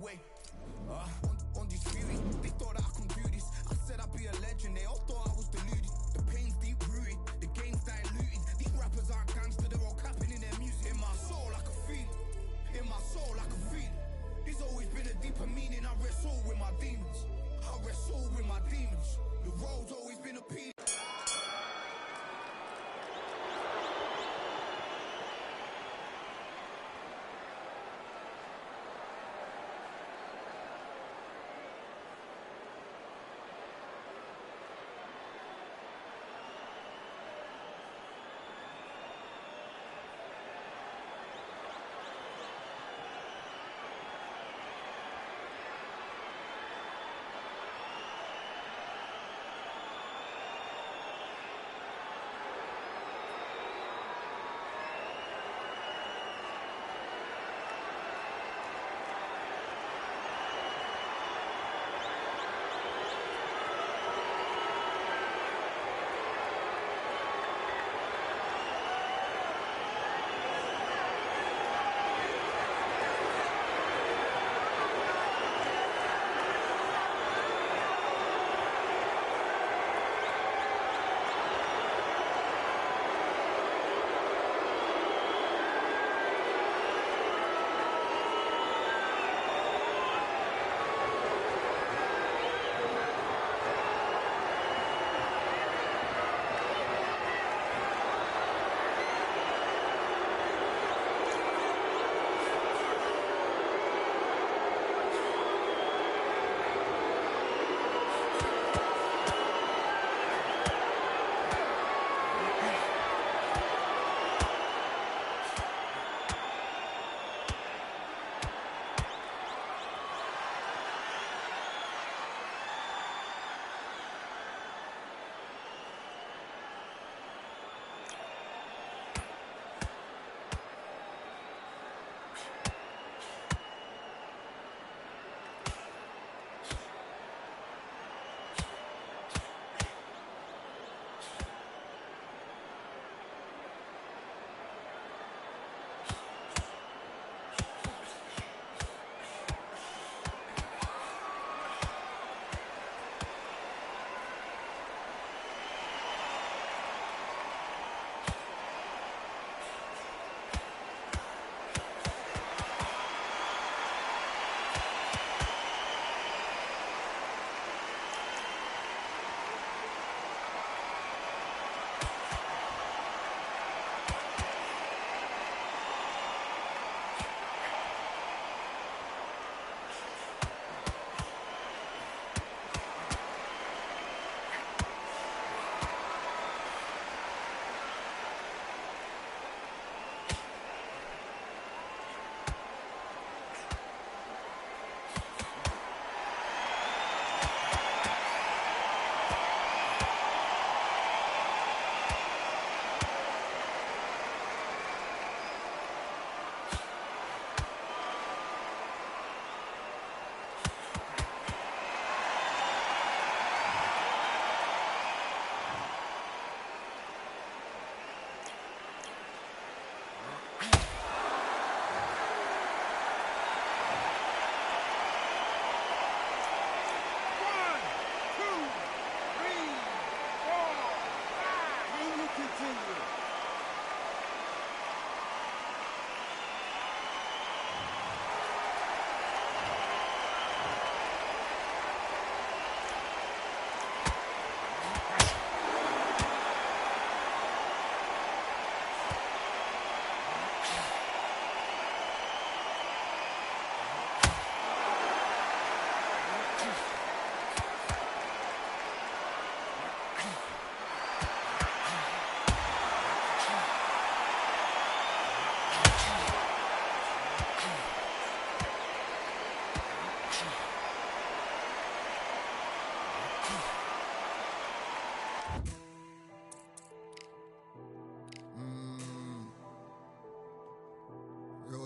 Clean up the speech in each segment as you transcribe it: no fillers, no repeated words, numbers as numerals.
way. On this theory, they thought that I can do this. I said I'd be a legend, they all thought I was deluded. The pain's deep rooted, the game's diluted. These rappers aren't gangster, they're all capping in their music. In my soul, I can feel it. In my soul, I can feel it. There's always been a deeper meaning. I wrestle with my demons. I wrestle with my demons. The road's always been appealing.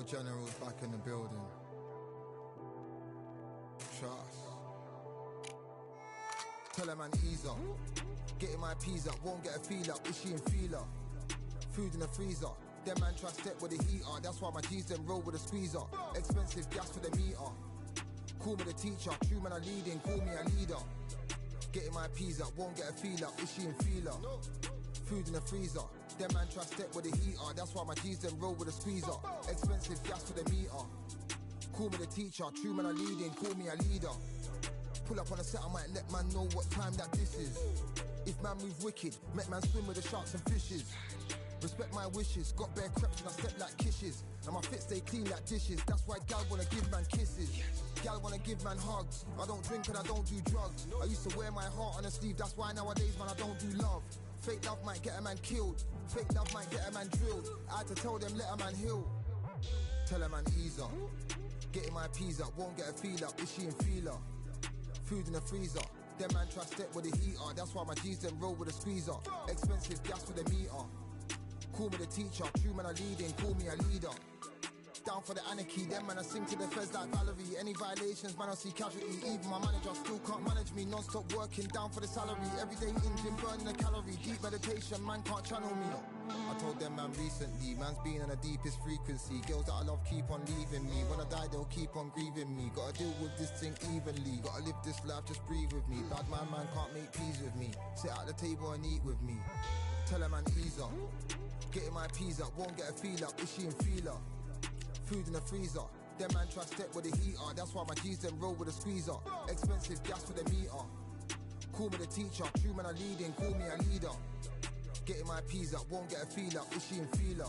General's back in the building. Trust. Tell a man ease up. Getting my peas up, won't get a feel up. Is she in feeler? Food in the freezer. Them man try step with the heater. That's why my G's them roll with a squeezer. Expensive gas for the meter. Call me the teacher, true man I leading, call me a leader. Getting my peas up, won't get a feel up, is she in feeler? Food in the freezer, them man try step with the heater. That's why my G's them roll with a squeezer. Expensive gas for the meter. Call me the teacher, true man I leading, call me a leader. Pull up on the set, I might let man know what time that this is. If man move wicked, make man swim with the sharks and fishes. Respect my wishes, got bare creps and I step like kisses. And my fit stay clean like dishes, that's why gal wanna give man kisses. Gal wanna give man hugs, I don't drink and I don't do drugs. I used to wear my heart on a sleeve, that's why nowadays man I don't do love. Fake love might get a man killed, fake love might get a man drilled. I had to tell them let a man heal. Tell a man ease up, getting my peas up, won't get a feel up, is she in feeler? Food in the freezer, them man try step with the heater. That's why my G's them roll with a squeezer. Expensive gas for the meter. Call me the teacher, true man I leading, call me a leader. Down for the anarchy, them man I sing to the feds like Valerie. Any violations, man I see casualty. Even my manager still can't manage me. Non-stop working, down for the salary. Everyday in gym, burning a calorie. Deep meditation, man can't channel me. I told them man recently, man's been on the deepest frequency. Girls that I love keep on leaving me. When I die they'll keep on grieving me. Gotta deal with this thing evenly. Gotta live this life, just breathe with me. Bad man can't make peace with me. Sit at the table and eat with me. Tell a man ease up, getting my peas up, won't get a feel up, is she in feeler? Food in the freezer, them man try step with the heater. That's why my G's them roll with a squeezer. Expensive gas for the meter. Call me the teacher, true man I leading, call me a leader. Getting my peas up, won't get a feel up, is she in feeler?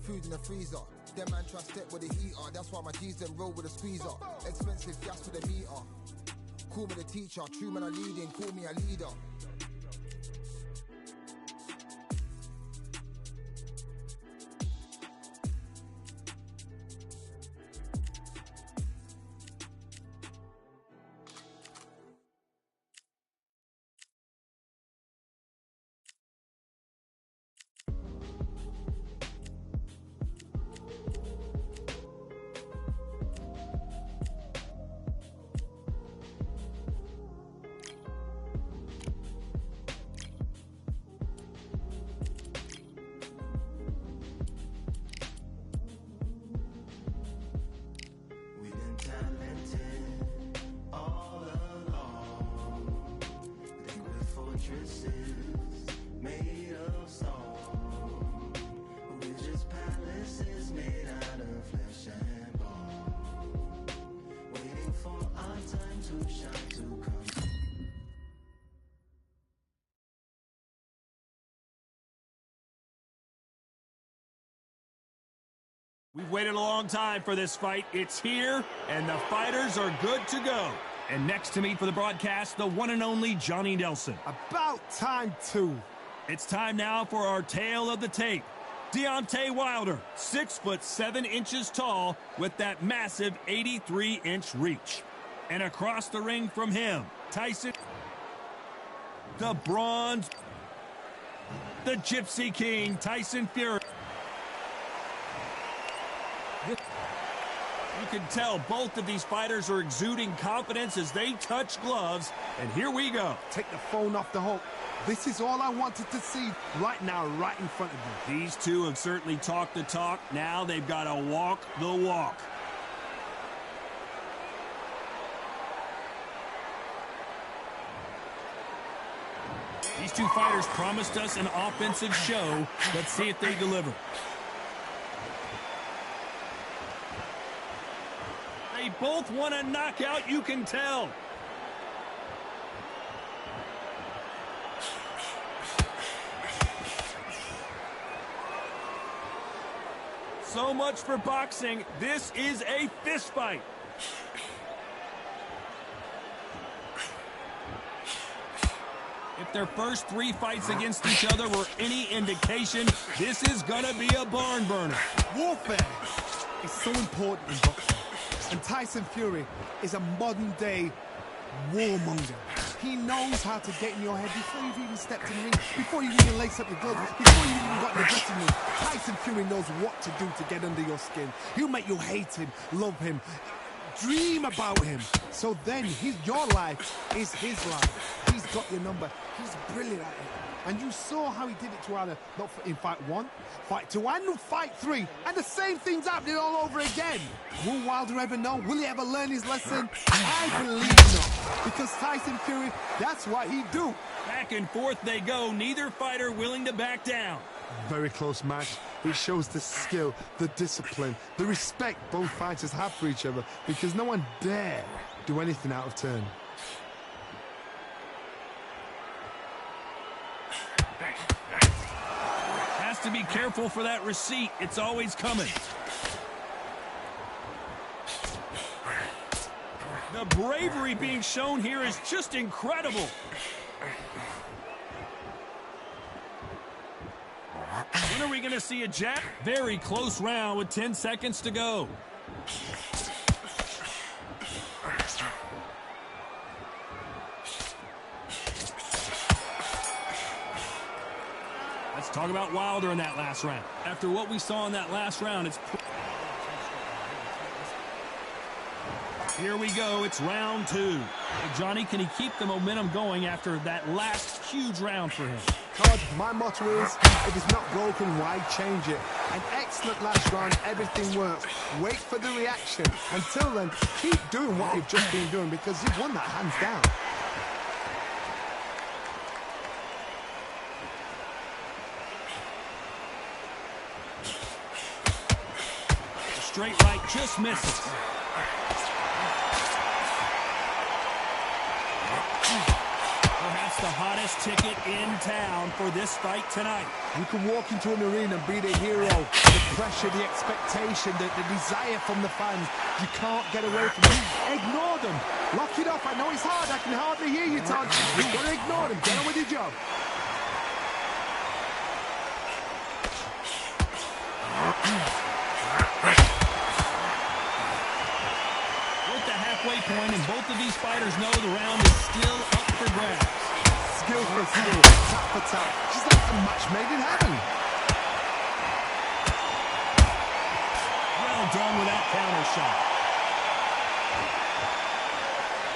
Food in the freezer, them man try step with the heater. That's why my G's them roll with a squeezer. Expensive gas for the meter. Call me the teacher, true man I leading, call me a leader. Made of stone, we're just palaces made out of flesh and bone, waiting for our time to shine to come. We've waited a long time for this fight. It's here, and the fighters are good to go. And next to me for the broadcast, the one and only Johnny Nelson. About time, too. It's time now for our tale of the tape. Deontay Wilder, 6'7" tall with that massive 83-inch reach. And across the ring from him, Tyson, the Bronze, the Gypsy King, Tyson Fury. You can tell both of these fighters are exuding confidence as they touch gloves. And here we go. Take the phone off the hook. This is all I wanted to see right now, right in front of me. These two have certainly talked the talk. Now they've got to walk the walk. These two fighters promised us an offensive show. Let's see if they deliver. They both want a knockout, you can tell. So much for boxing. This is a fist fight. If their first three fights against each other were any indication, this is gonna be a barn burner. Warfare is so important in boxing. And Tyson Fury is a modern-day warmonger. He knows how to get in your head before you've even stepped in the ring, before you even lace up your gloves, before you even got in the dressing room. Tyson Fury knows what to do to get under your skin. He'll make you hate him, love him, dream about him. So then your life is his life. He's got your number. He's brilliant at it. And you saw how he did it to Wilder, not in fight 1, fight 2, and fight 3. And the same thing's happening all over again. Will Wilder ever know? Will he ever learn his lesson? I believe not. Because Tyson Fury, that's what he do. Back and forth they go, neither fighter willing to back down. Very close match. It shows the skill, the discipline, the respect both fighters have for each other, because no one dare do anything out of turn. Has to be careful for that receipt. It's always coming. The bravery being shown here is just incredible. When are we going to see a jab? Very close round with 10 seconds to go. Let's talk about Wilder in that last round. After what we saw in that last round, it's... Here we go. It's round 2. Hey, Johnny, can he keep the momentum going after that last huge round for him? Todd, my motto is, if it's not broken, why change it? An excellent last round, everything works. Wait for the reaction. Until then, keep doing what you've just been doing, because you've won that hands down. Straight right just misses. Perhaps the hottest ticket in town for this fight tonight. You can walk into an arena and be the hero. The pressure, the expectation, the desire from the fans. You can't get away from it. Ignore them. Lock it up. I know it's hard. I can hardly hear you, Todd. You've got to ignore them. Get on with your job. Point, and both of these fighters know the round is still up for grabs. Skill for skill, tap for tap. She's like a match made in heaven. Well done with that counter shot.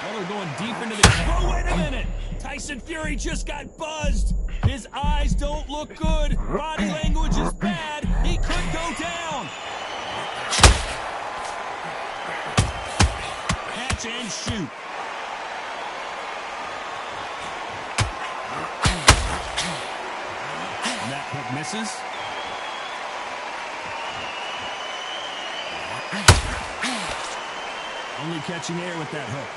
Well, they're going deep into the... Oh, wait a minute! Tyson Fury just got buzzed. His eyes don't look good. Body language is bad. He could go down. And shoot. And that hook misses. Only catching air with that hook.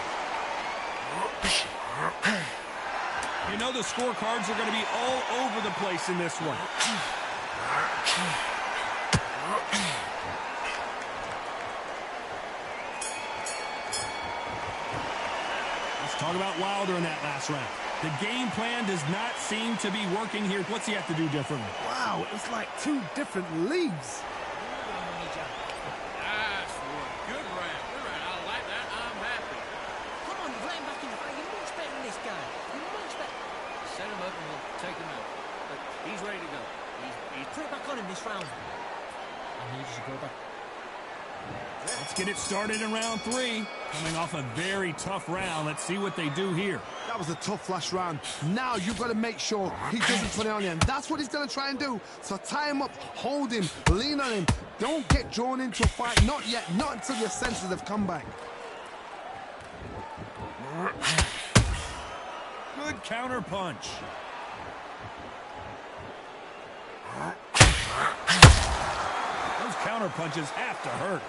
You know the scorecards are going to be all over the place in this one. Talk about Wilder in that last round. The game plan does not seem to be working here. What's he have to do differently? Wow, it's like 2 different leagues. Nice one. Good round. Good round. I like that. I'm happy. Come on, you've let him back in the fight. You're much better than this guy. You're much better. Set him up and we'll take him out. But he's ready to go. He's Put it back on him this round. I need you to go back. Let's get it started in round 3. Coming off a very tough round. Let's see what they do here. That was a tough last round. Now you've got to make sure he doesn't put it on you. And that's what he's going to try and do. So tie him up, hold him, lean on him. Don't get drawn into a fight. Not yet. Not until your senses have come back. Good counter punch. Those counter punches have to hurt.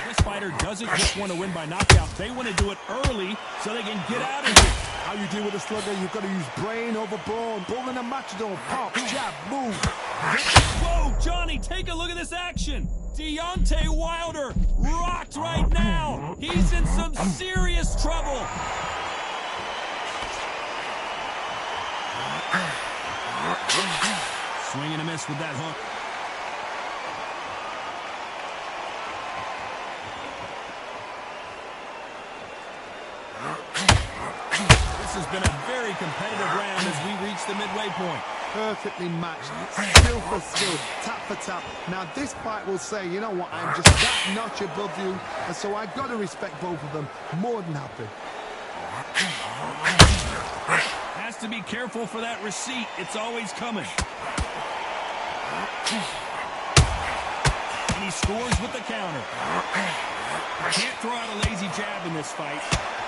This fighter doesn't just want to win by knockout. They want to do it early so they can get out of here. How you deal with a slugger, you've got to use brain over brawn. Bull in a matador. Pop, jab, move. Whoa, Johnny, take a look at this action. Deontay Wilder rocked right now. He's in some serious trouble. Swing and a miss with that hook. This has been a very competitive round as we reach the midway point. Perfectly matched. Skill for skill, tap for tap. Now this fight will say, you know what, I'm just that notch above you, and so I've got to respect both of them. More than happy. to be careful for that receipt. It's always coming. And he scores with the counter. Can't throw out a lazy jab in this fight.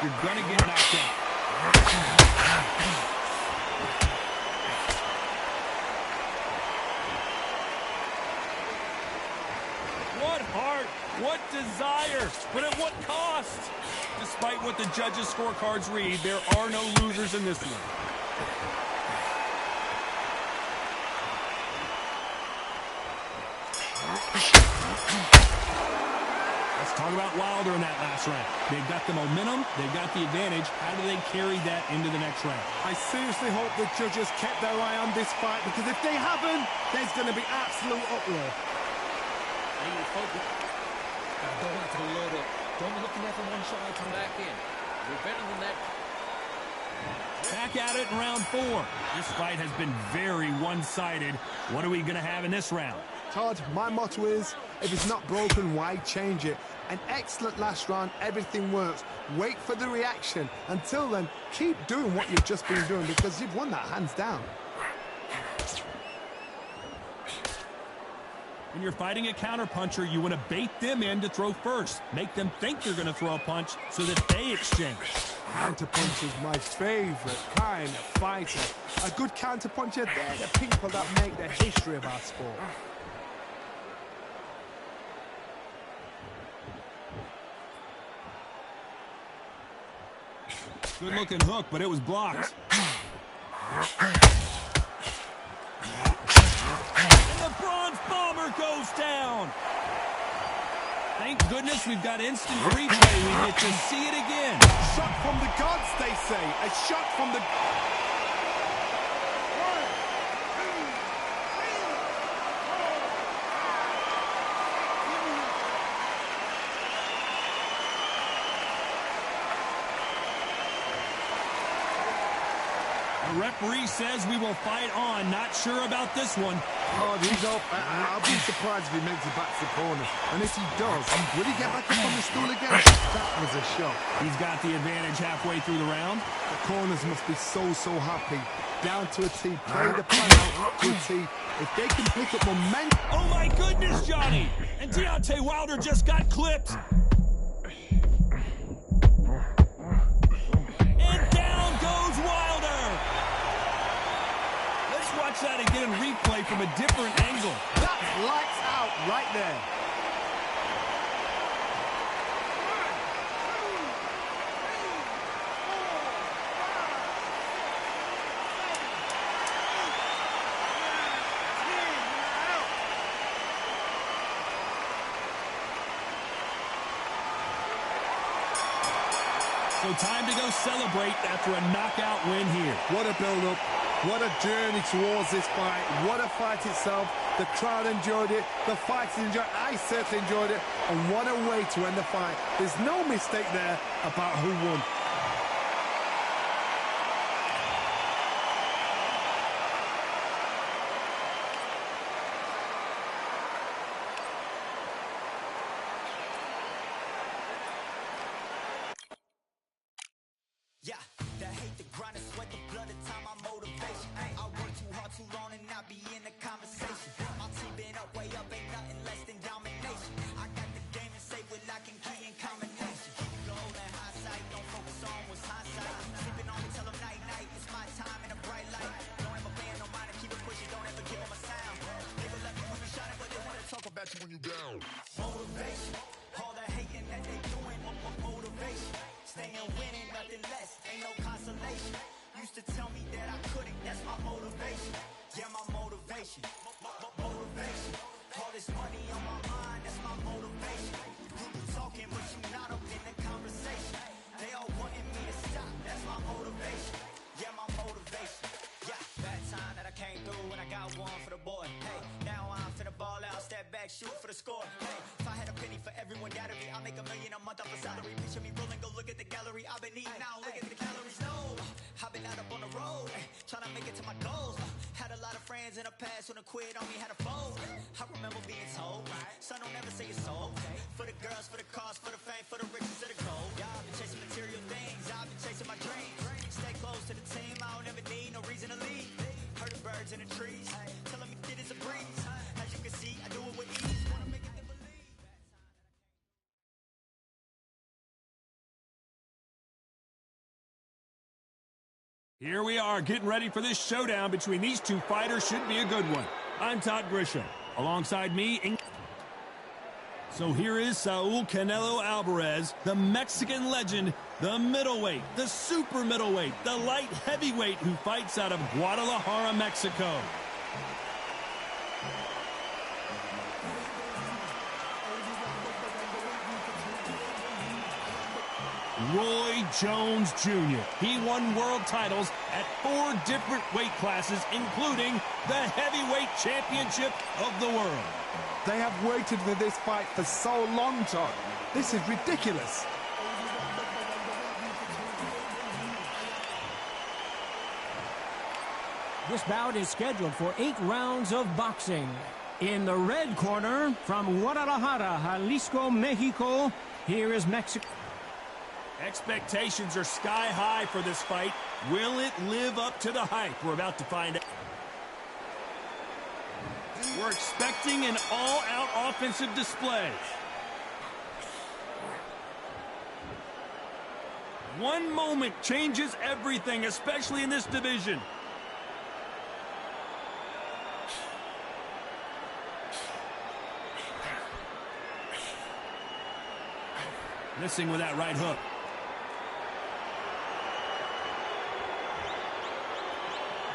You're going to get knocked out. What heart, what desire, but at what cost? Despite what the judges' scorecards read, there are no losers in this one. Let's talk about Wilder in that last round. They've got the momentum, they've got the advantage. How do they carry that into the next round? I seriously hope the judges kept their eye on this fight, because if they haven't, there's going to be absolute uproar. I need to focus. Don't want to load up. Don't be looking at from one side, come back in. We're better than that. Back at it in round 4. This fight has been very one-sided. What are we going to have in this round? Todd, my motto is, if it's not broken, why change it? An excellent last round, everything works. Wait for the reaction. Until then, keep doing what you've just been doing, because you've won that hands down. When you're fighting a counterpuncher, you want to bait them in to throw first. Make them think you're going to throw a punch so that they exchange. Counterpuncher is my favorite kind of fighter. A good counterpuncher, they're the people that make the history of our sport. Good looking hook, but it was blocked. And the bronze bomber goes down. Thank goodness we've got instant replay. We get to see it again. Shot from the gods, they say. A shot from the... The referee says we will fight on. Not sure about this one. Oh, he's up. I'll be surprised if he makes it back to the corner. And if he does, will he get back up on the stool again? That was a shot. He's got the advantage halfway through the round. The corners must be so happy. Down to a T. Play the plan out to a T. If they can pick up momentum... Oh, my goodness, Johnny. And Deontay Wilder just got clipped. And down goes Wilder. Let's watch that again in replay from a different angle. That's lights out right there. So time to go celebrate after a knockout win here. What a build-up. What a journey towards this fight. What a fight itself. The crowd enjoyed it. The fighters enjoyed it. I certainly enjoyed it. And what a way to end the fight. There's no mistake there about who won. Yeah, the hate, the grind, the sweat, the blood, the time, my motivation. I work too hard, too long, and not be in the conversation. My team been up, way up, ain't nothing less than domination. I got the game and say with lock and key and combination. Keep it gold and high sight, don't focus on what's hindsight. Sleeping on me, tell them night, night, it's my time in a bright light. Don't ever pay no mind and keep it pushing, don't ever give them a sound. They will let me when you shining, but they wanna talk about you when you down. Motivation, all the hating that they doing, motivation. Staying winning, nothing less, ain't no consolation. Used to tell me that I couldn't, that's my motivation. Yeah, my motivation, motivation. All this money on my mind, that's my motivation. You be talking, but you not up in the conversation. They all wanting me to stop, that's my motivation. Yeah, my motivation. Yeah, bad time that I came through and I got one for the boy. Hey, now I'm finna ball out, step back, shoot for the score. Hey, if I had a penny for everyone that'd be, I'll make $1 million a month off a salary. Picture me rolling, go look at the gallery. I've been eating now, look at the calories. No, I've been out up on the road, trying to make it to my goals. Had a lot of friends in the past when I quit on me, had a fold. I remember being told, son, don't ever say it's sold. For the girls, for the cars, for the fame, for the riches, for the gold. Yeah, I've been chasing material things, I've been chasing my dreams. Stay close to the team, I don't ever need no Here we are getting ready for this showdown between these two fighters. Should be a good one. I'm Todd Grisham. Alongside me, so here is Saul Canelo Alvarez, the Mexican legend, the middleweight, the super middleweight, the light heavyweight who fights out of Guadalajara, Mexico. Roy Jones Jr. He won world titles at 4 different weight classes, including the heavyweight championship of the world. They have waited for this fight for so long, Todd. This is ridiculous. This bout is scheduled for 8 rounds of boxing. In the red corner, from Guadalajara, Jalisco, Mexico, here is Mexico. Expectations are sky high for this fight. Will it live up to the hype? We're about to find out. We're expecting an all-out offensive display. One moment changes everything, especially in this division. Missing with that right hook.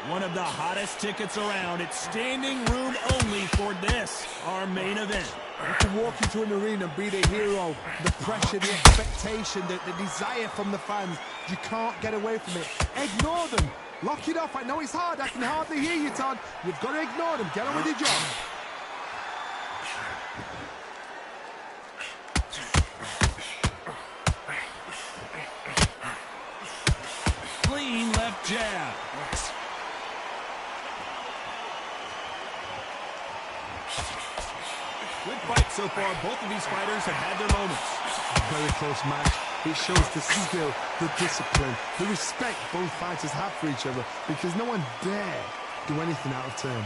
One of the hottest tickets around. It's standing room only for this, our main event. You can walk into an arena and be the hero. The pressure, the expectation, the desire from the fans. You can't get away from it. Ignore them. Lock it off. I know it's hard. I can hardly hear you, Todd. You've got to ignore them. Get on with your job. Clean left jab. Good fight so far. Both of these fighters have had their moments. Very close match. It shows the skill, the discipline, the respect both fighters have for each other, because no one dare do anything out of turn.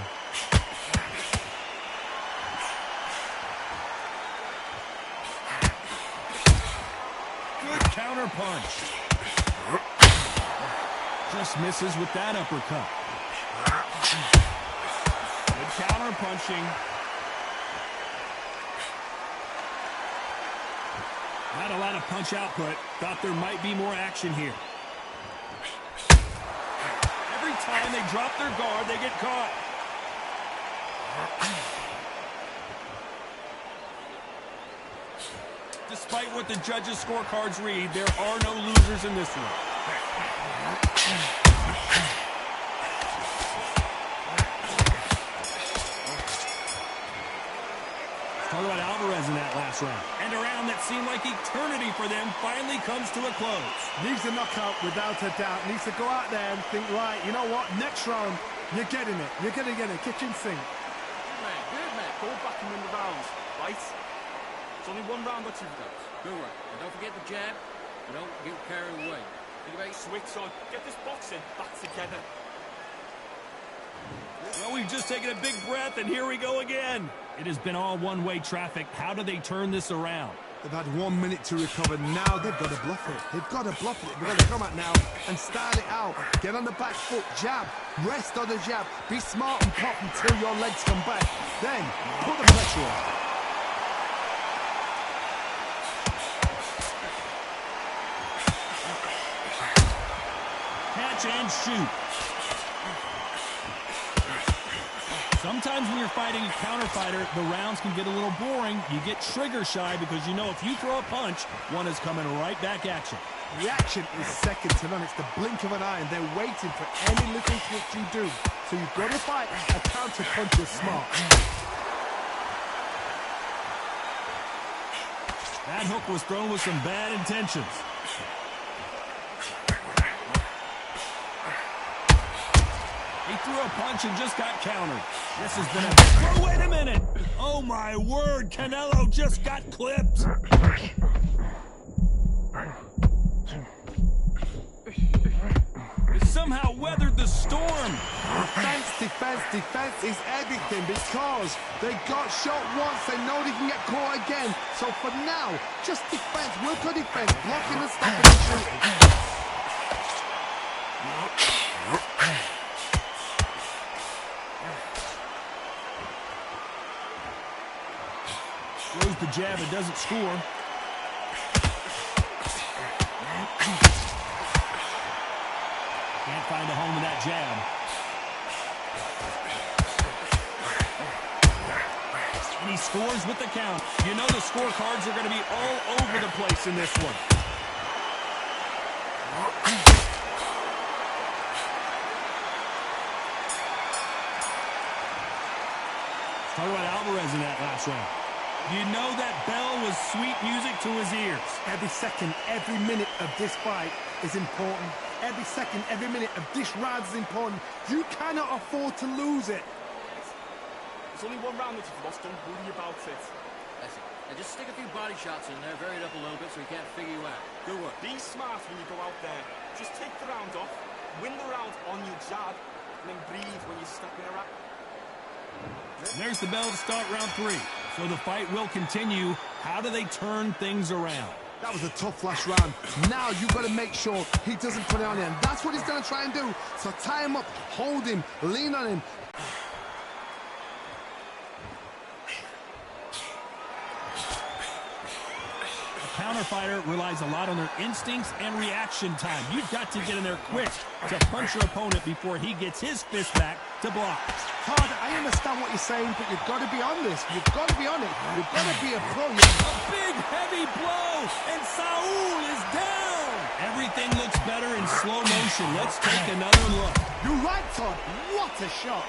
Good counter punch. Just misses with that uppercut. Good counter punching. Not a lot of punch output. Thought there might be more action here. Every time they drop their guard, they get caught. Despite what the judges' scorecards read, there are no losers in this one. Talk about Alvarez in that last round. And a round that seemed like eternity for them finally comes to a close. Needs a knockout without a doubt. Needs to go out there and think, right, you know what, next round, you're getting it. You're going to get it. Kitchen sink. Good man. Go back and win the rounds, right? It's only one round or 2 rounds. Go right. And don't forget the jab. You don't get carried away. Think about your switch on. Get this boxing back together. Well, we've just taken a big breath, and here we go again. It has been all one-way traffic. How do they turn this around? They've had 1 minute to recover. Now they've got to bluff it. They've got to bluff it. They've got to come out now and start it out. Get on the back foot, jab, rest on the jab. Be smart and pop until your legs come back. Then put the pressure on. Catch and shoot. Sometimes when you're fighting a counter fighter, the rounds can get a little boring. You get trigger shy because you know if you throw a punch, one is coming right back at you. Reaction is second to none. It's the blink of an eye, and they're waiting for any little twitch you do. So you've got to fight a counter puncher smart. That hook was thrown with some bad intentions. He threw a punch and just got countered. This has been a... Oh, wait a minute! Oh, my word! Canelo just got clipped! He somehow weathered the storm. Defense is everything, because they got shot once. They know they can get caught again. So for now, just defense. Work on defense. Blocking and stopping and shooting. with the jab and doesn't score. Can't find a home in that jab. And he scores with the count. You know the scorecards are going to be all over the place in this one. Talk about Alvarez in that last round. You know that bell was sweet music to his ears. Every second, every minute of this fight is important. Every second, every minute of this round is important. You cannot afford to lose it. There's only one round that you've lost. Don't worry about it. That's it. Now just stick a few body shots in there, vary it up a little bit so he can't figure you out. Good work. Be smart when you go out there. Just take the round off, win the round on your jab, and then breathe when you're stepping around. There's the bell to start round 3. So the fight will continue. How do they turn things around? That was a tough last round. Now you've got to make sure he doesn't put it on him. That's what he's going to try and do. So tie him up, hold him, lean on him. A counter fighter relies a lot on their instincts and reaction time. You've got to get in there quick to punch your opponent before he gets his fist back to block. Todd, I understand what you're saying, but you've got to be on this. You've got to be on it. You've got to be a pro. A big, heavy blow, and Saul is down. Everything looks better in slow motion. Let's take another look. You're right, Todd. What a shot.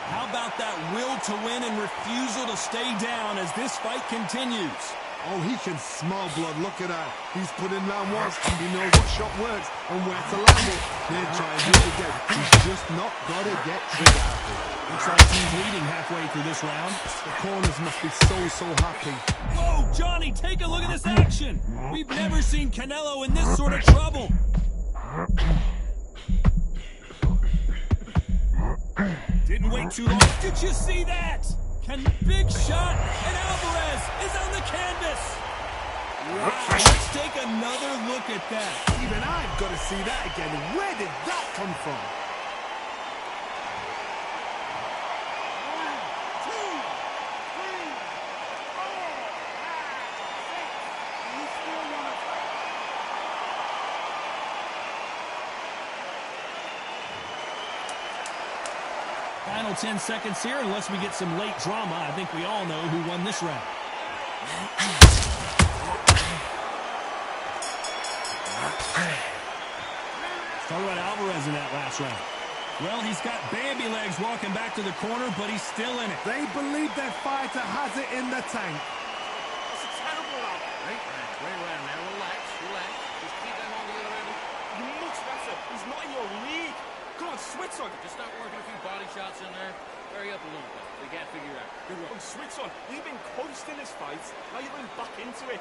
How about that will to win and refusal to stay down as this fight continues? Oh, he can smell blood. Look at that. He's put in round once. He knows what shot works and where to land it. He'll try and do it again. He's just not got to get trigger happy. Looks like he's leading halfway through this round. The corners must be so happy. Whoa, Johnny, take a look at this action. We've never seen Canelo in this sort of trouble. Didn't wait too long. Did you see that? Big shot, and Alvarez is on the canvas. Wow, let's take another look at that. Even I've got to see that again. Where did that come from? 10 seconds here, unless we get some late drama. I think we all know who won this round. Talk about Alvarez in that last round. Well, he's got Bambi legs walking back to the corner, but he's still in it. They believe their fighter has it in the tank. That's a terrible round. Great round, man. Relax. Just keep them on the other end. You're much better. He's not in your league. Come on, switch on. Just start working a few body shots in there. Vary up a little bit. They can't figure it out. Good work. Switch on. You've been coasting this fight. Now you're going back into it.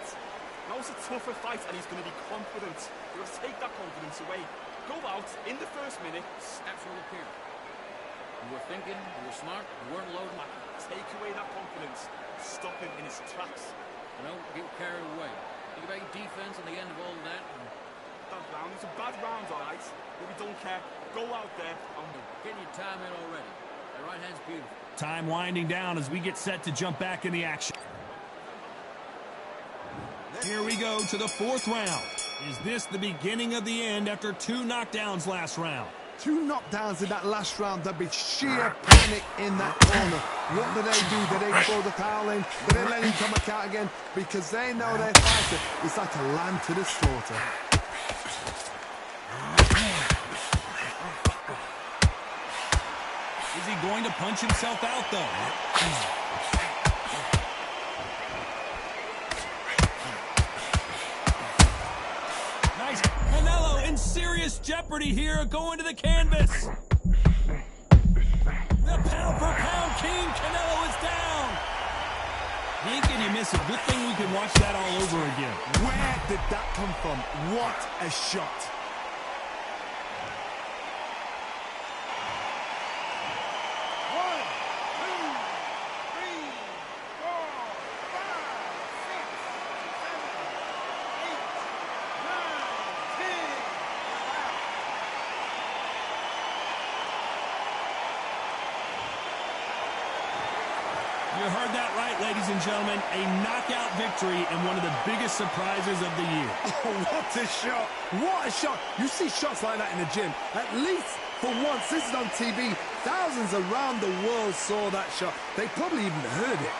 Now it's a tougher fight, and he's going to be confident. You've got to take that confidence away. Go out in the first minute. Absolute period. You were thinking, you were smart, you weren't loading. Take away that confidence. Stop him in his tracks. You know, get carried away. Think about your defense and the end of all of that. That round, it's a bad round, all right. But we don't care. Go out there. Getting your time in already. That right hand's beautiful. Time winding down as we get set to jump back in the action. Here we go to the 4th round. Is this the beginning of the end after 2 knockdowns last round? 2 knockdowns in that last round. There'd be sheer panic in that corner. What do? Do they throw the towel in? Do they let him come back out again? Because they know their fighter is like a lamb to the slaughter. Is he going to punch himself out, though? Nice. Canelo in serious jeopardy here, going to the canvas. The pound-for-pound king, Canelo, is down. Dink, and you miss it. Good thing we can watch that all over again. Where did that come from? What a shot. heard that right, ladies and gentlemen. A knockout victory and one of the biggest surprises of the year. Oh, what a shot. What a shot. You see shots like that in the gym. At least for once, this is on TV. Thousands around the world saw that shot. They probably even heard it.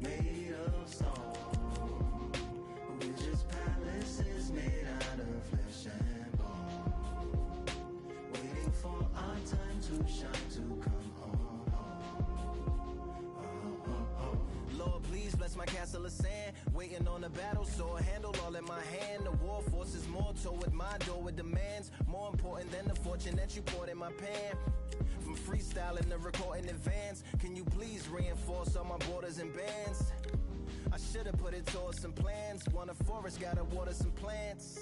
Made of stone, we're just palaces made out of flesh and bone, waiting for our time to shine, to come home. Lord, please bless my castle of sand, waiting on the battle sword, handle all in my hand. The war force is mortal with my door with demands, more important than the fortune that you poured in my pan. From freestyling to recording advance, can you please reinforce all my borders and bands? I should've put it towards some plans. Want a forest, gotta water some plants.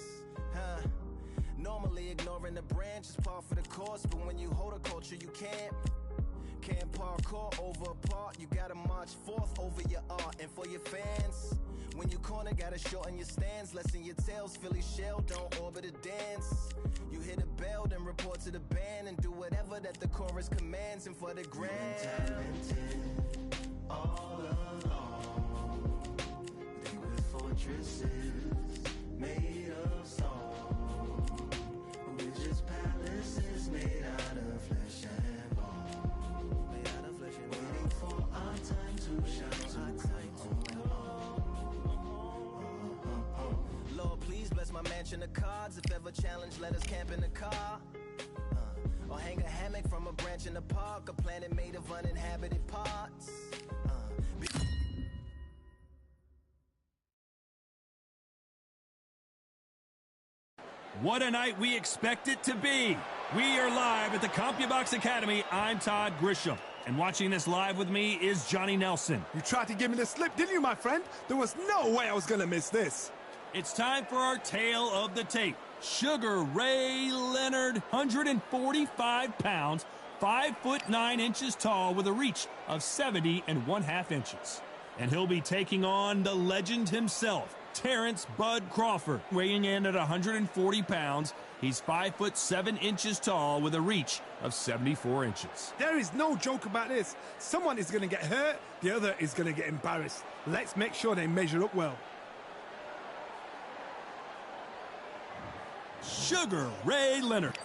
Normally ignoring the branch is par for the course, but when you hold a culture you can't parkour over a part. You gotta march forth over your art and for your fans. When you corner, gotta shorten your stance. Lessen your tails, Philly shell, don't orbit a dance. You hit a bell, then report to the band and do whatever that the chorus commands. And for the grand, Talented all along, think with fortresses made of stone, we're just palaces made out of flesh and bone, waiting for our time to shine, to come home. Lord, please bless my mansion of cards. If ever challenged, let us camp in the car. Or hang a hammock from a branch in the park. A planet made of uninhabited parts. What a night we expect it to be. We are live at the CompuBox Academy. I'm Todd Grisham. And watching this live with me is Johnny Nelson. You tried to give me the slip, didn't you, my friend? There was no way I was going to miss this. It's time for our tale of the tape. Sugar Ray Leonard, 145 pounds, 5'9" tall with a reach of 70 1/2 inches. And he'll be taking on the legend himself, Terrence Bud Crawford, weighing in at 140 pounds. He's 5'7" tall with a reach of 74 inches. There is no joke about this. Someone is going to get hurt, the other is going to get embarrassed. Let's make sure they measure up well. Sugar Ray Leonard.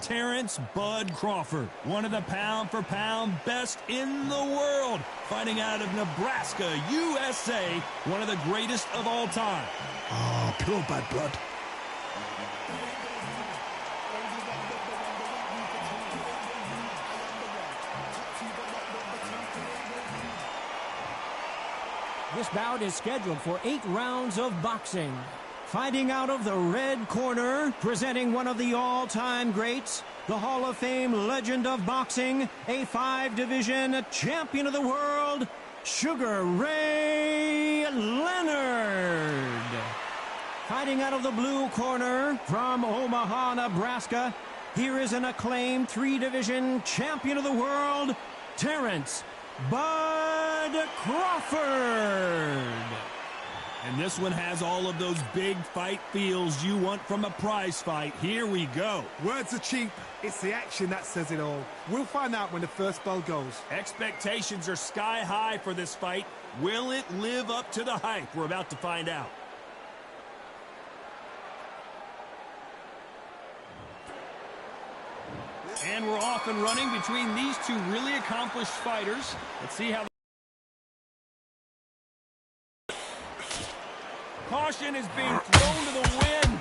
Terrence Bud Crawford, one of the pound-for-pound best in the world, fighting out of Nebraska, USA, one of the greatest of all time. Oh, pure bad blood. This bout is scheduled for 8 rounds of boxing. Fighting out of the red corner, presenting one of the all-time greats, the Hall of Fame legend of boxing, a 5-division champion of the world, Sugar Ray Leonard. Fighting out of the blue corner, from Omaha, Nebraska, here is an acclaimed 3-division champion of the world, Terrence Bud Crawford. And this one has all of those big fight feels you want from a prize fight. Here we go. Words are cheap. It's the action that says it all. We'll find out when the first bell goes. Expectations are sky high for this fight. Will it live up to the hype? We're about to find out. And we're off and running between these two really accomplished fighters. Let's see how... Caution is being thrown to the wind.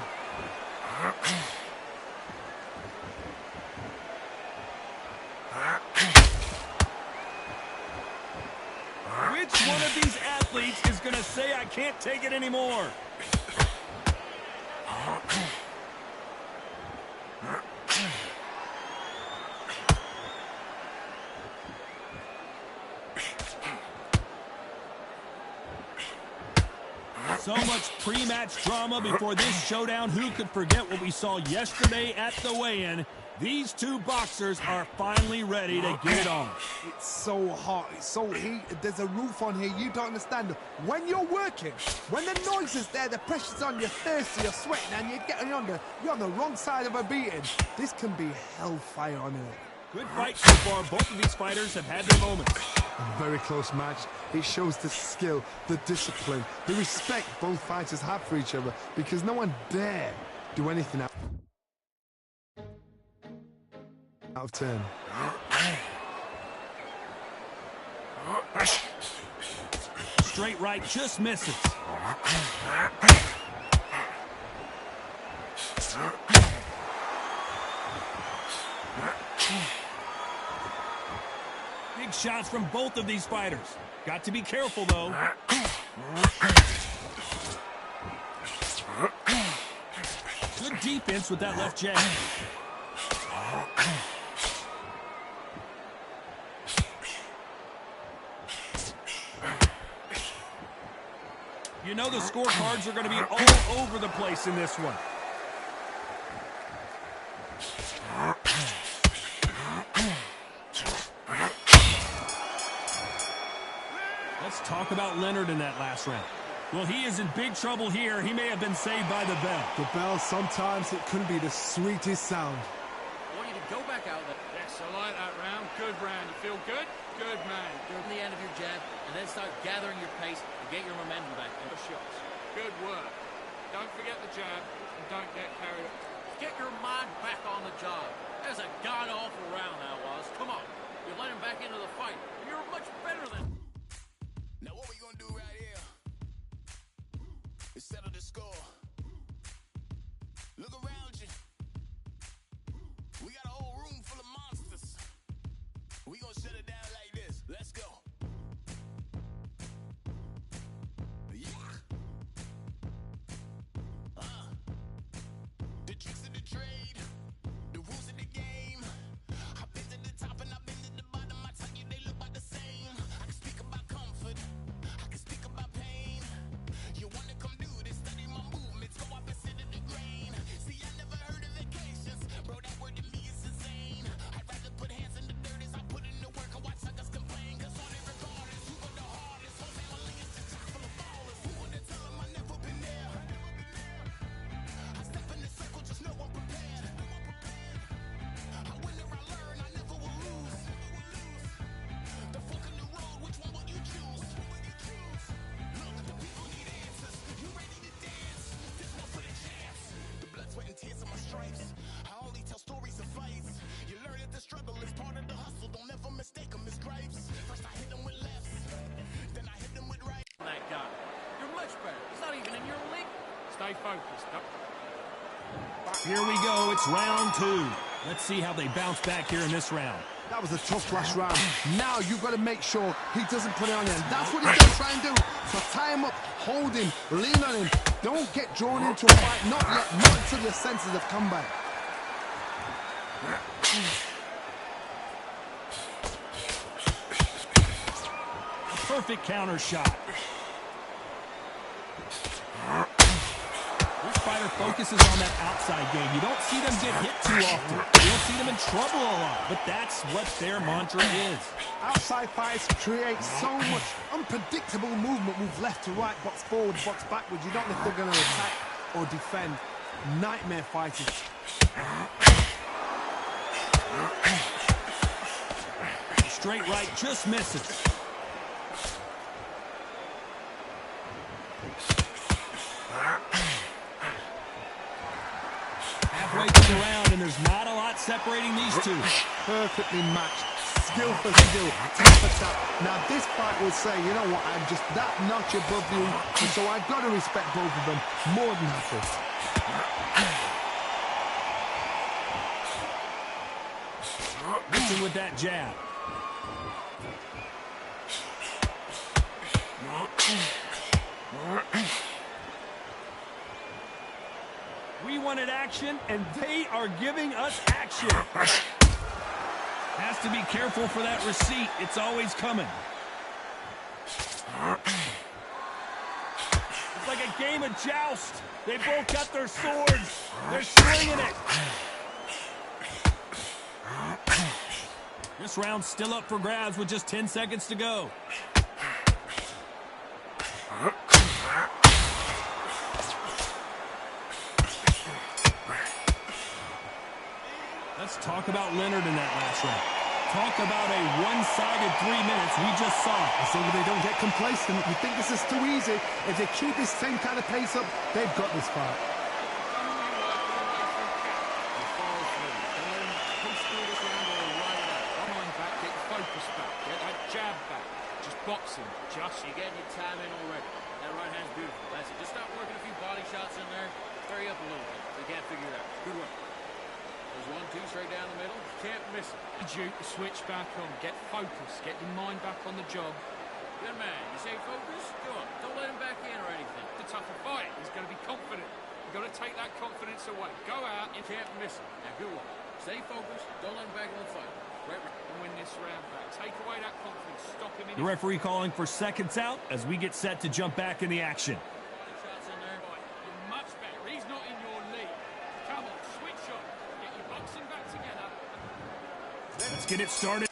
Which one of these athletes is going to say, I can't take it anymore? So much pre-match drama before this showdown. Who could forget what we saw yesterday at the weigh-in? These two boxers are finally ready to get it on. It's so hot, it's so heated, there's a roof on here, you don't understand. When you're working, when the noise is there, the pressure's on, you're thirsty, you're sweating, and you're on the wrong side of a beating. This can be hellfire on earth. Good fight so far. Both of these fighters have had their moments. A very close match. It shows the skill, the discipline, the respect both fighters have for each other, because no one dare do anything out of turn. Straight right just misses. Big shots from both of these fighters. Got to be careful, though. Good defense with that left jab. You know the scorecards are going to be all over the place in this one. Let's talk about Leonard in that last round. Well, he is in big trouble here. He may have been saved by the bell. The bell, sometimes it couldn't be the sweetest sound. I want you to go back out there. Yes, I like that round. Good round. You feel good? Good, man. Go to the end of your jab, and then start gathering your pace and get your momentum back. The shots. Good work. Don't forget the jab, and don't get carried up. Get your mind back on the job. That was a god-awful round, that was. Come on. You let him back into the fight. You're much better than... Now what we gonna do right here is settle the score. Look around you. We got a whole room full of monsters. We gonna shut it down like this. Let's go. Yeah. The tricks of the trade, the rules of the game. I've been to the top and I've been to the bottom. I tell you they look about the same. I can speak about comfort, I can speak about pain. You wanna come do this, study my movements, go up and sit in the grain. See, I never heard of vacations, bro, that word to me is insane. I'd rather put hands in the dirt as I put in the work. I watch suckers complain, cause on it regardless, who go the hardest, whole family is just chock full of ballers. Who would tell them I never been there? I step in the circle, just know I'm prepared. I win or I learn, I never will lose. The fork in the road, which one will you choose? Look, the people need answers. You ready to dance? This one for the champs. The blood, sweat, and tears of my stripes. I only tell stories of fights. You learn that the struggle is part of the hustle. Don't ever mistake them as gripes. First I hit them with lefts, then I hit them with right. That guy. You're much better. He's not even in your league. Stay focused. Here we go. It's round two. Let's see how they bounce back here in this round. That was a tough last round. Now you've got to make sure he doesn't put it on you. And that's what he's going to try and do. So tie him up, hold him, lean on him. Don't get drawn into a fight. Not yet. Not until your senses have come back. A perfect counter shot. This fighter focuses on that outside game. You don't see them get hit too often. You don't see them in trouble a lot, but that's what their mantra is. Outside fights create so much unpredictable movement. Move left to right, box forward, box backwards. You don't know if they're going to attack or defend. Nightmare fighters. Straight right just misses. Halfway through the round, and there's not a lot separating these two? Perfectly matched. Skill for skill, tap for tap. Now this fight will say, you know what, I'm just that notch above you, and so I've got to respect both of them more than happy. Missing with that jab. We wanted action, and they are giving us action. Has to be careful for that receipt. It's always coming. It's like a game of joust. They both got their swords. They're swinging it. This round's still up for grabs with just 10 seconds to go. Let's talk about Leonard in that last round. Talk about a one-sided 3 minutes we just saw. As long as they don't get complacent, you think this is too easy. If they keep this same kind of pace up, they've got this fight. Boxing, just you're getting your time in already. That right hand's beautiful. That's it. Just start working a few body shots in there. Hurry up a little bit. They can't figure it out. Good one. There's 1-2 straight down the middle. Can't miss it. Duke, switch back on. Get focused. Get your mind back on the job. Good man. You say focus? Go on. Don't let him back in or anything. It's a tougher fight. He's going to be confident. You've got to take that confidence away. Go out. You can't miss it. Now, good one. Stay focused. Don't let him back in the fight. And win this round back. Take away that confidence. Stop him in. The referee calling for seconds out as we get set to jump back in the action. Shots in there. You're much better. He's not in your league. Come on, switch on. Get your boxing back together. Let's get it started.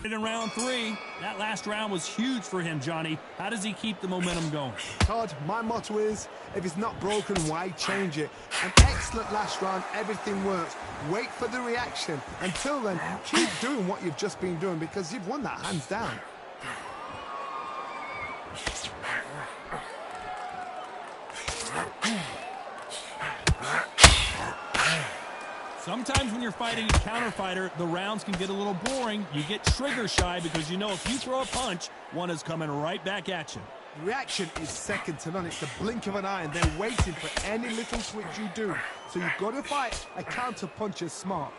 In round 3, that last round was huge for him, Johnny. How does he keep the momentum going? Todd, my motto is, if it's not broken, why change it? An excellent last round, everything works. Wait for the reaction. Until then, keep doing what you've just been doing because you've won that hands down. Sometimes when you're fighting a counter fighter, the rounds can get a little boring. You get trigger shy because you know if you throw a punch, one is coming right back at you. Reaction is second to none. It's the blink of an eye, and they're waiting for any little switch you do. So you've got to fight a counter puncher smart.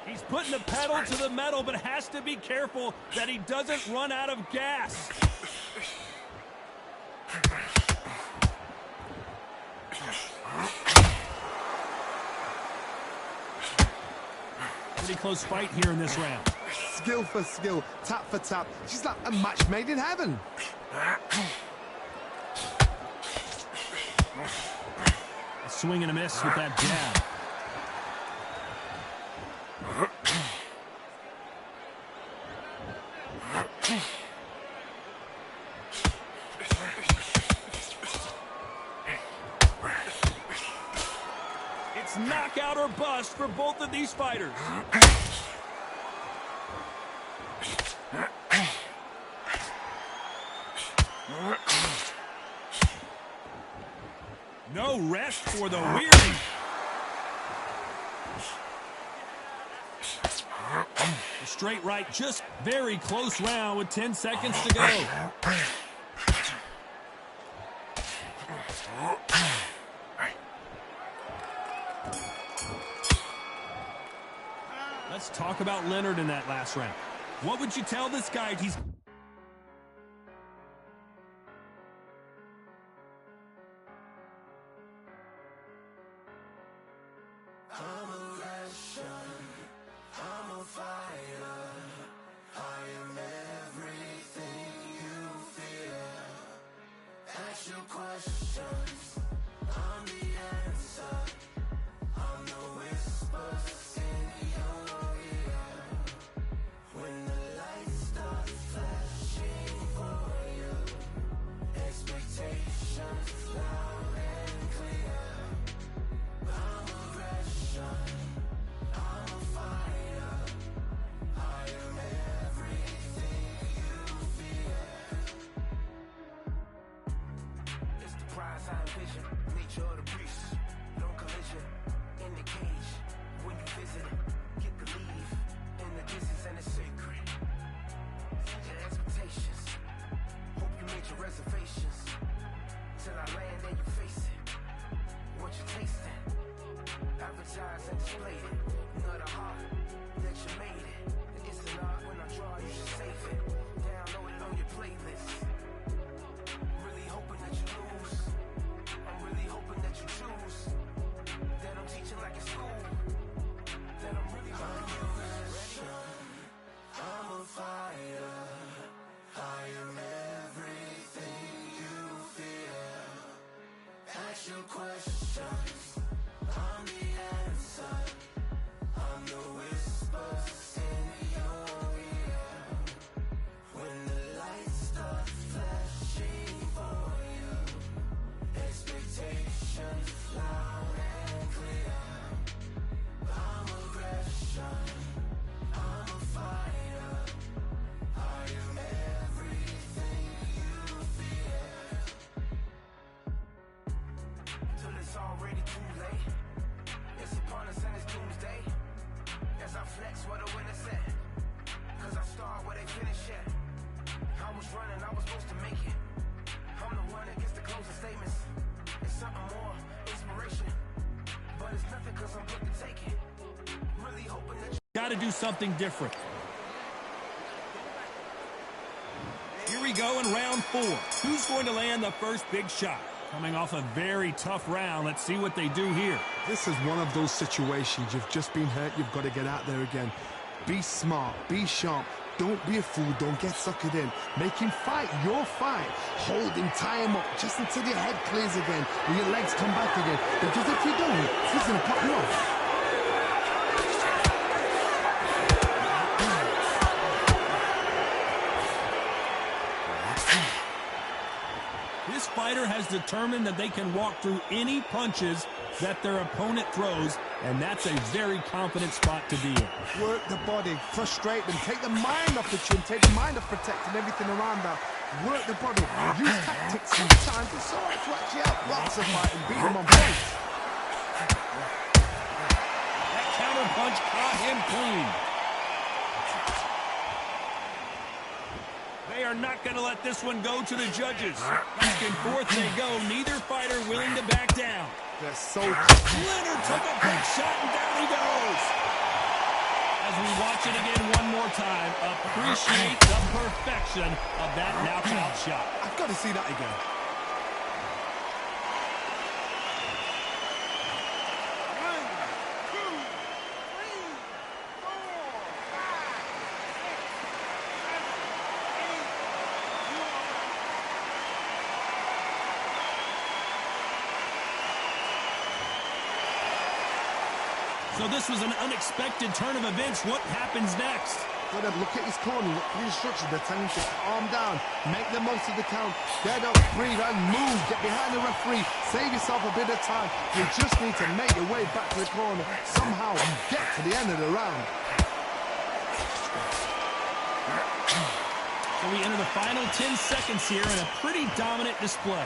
He's putting the pedal to the metal, but has to be careful that he doesn't run out of gas. Pretty close fight here in this round. Skill for skill, tap for tap. She's like a match made in heaven. A swing and a miss with that jab. It's knockout or bust for both of these fighters. No rest for the weary. A straight right, just very close round with 10 seconds to go. Let's talk talk about Leonard in that last round. What would you tell this guy? He's... I'm a Russian, I'm a fighter, I am everything you fear. Ask your questions, I'm the answer, I'm the whispers in your ear. When the lights start flashing for you, expectations loud and clear. I'm a Russian, I'm a fighter, I am everything you fear. It's the prize I envision, nature of the beast, no collision, in the cage, when you visit, get the leave, in the distance and it's sacred. Your expectations, hope you made your reservations, till I land and you face it, what you tasting. Advertise and display it. Not a heart that you made it. It's an art when I draw, you should save it. Download it on your playlist. Really hoping that you lose. I'm really hoping that you choose. That I'm teaching like in school. That I'm really gonna use. I'm a fighter. I am everything you fear. Ask your questions. I'm the answer, I'm the whispers in your ear. When the lights start flashing for you, expectations loud and clear. I'm a Russian, I'm a fighter, I am everything you fear. Till it's already too late. It's upon us and it's doomsday. As I flex where the winner set. Cause I start where they finish yet. I was running, I was supposed to make it. I'm the one that gets the closing statements. It's something more, inspiration. But it's nothing cause I'm quick to take it. Really hoping that you Got to do something different. Here we go in round 4. Who's going to land the first big shot? Coming off a very tough round. Let's see what they do here. This is one of those situations. You've just been hurt. You've got to get out there again. Be smart. Be sharp. Don't be a fool. Don't get suckered in. Make him fight your fight. Hold him. Tie him up just until your head clears again and your legs come back again. Because if you don't, he's going to cut you off. This fighter has determined that they can walk through any punches that their opponent throws, and that's a very confident spot to be in. Work the body, frustrate them, take the mind off the chin, take the mind off protecting everything around that. Work the body, use tactics sometimes. It's all right to actually outbox a fight and beat him on points. That counter punch caught him clean. They are not going to let this one go to the judges. Back and forth they go. Neither fighter willing to back down. They're so... Leonard took a big shot and down he goes. As we watch it again one more time, appreciate the perfection of that knockout shot. I've got to see that again. So this was an unexpected turn of events. What happens next? Got to look at his corner, look for the instructions. They're telling him to calm down, make the most of the count, get up, breathe, and move. Get behind the referee, save yourself a bit of time. You just need to make your way back to the corner somehow and get to the end of the round. So we enter the final 10 seconds here in a pretty dominant display.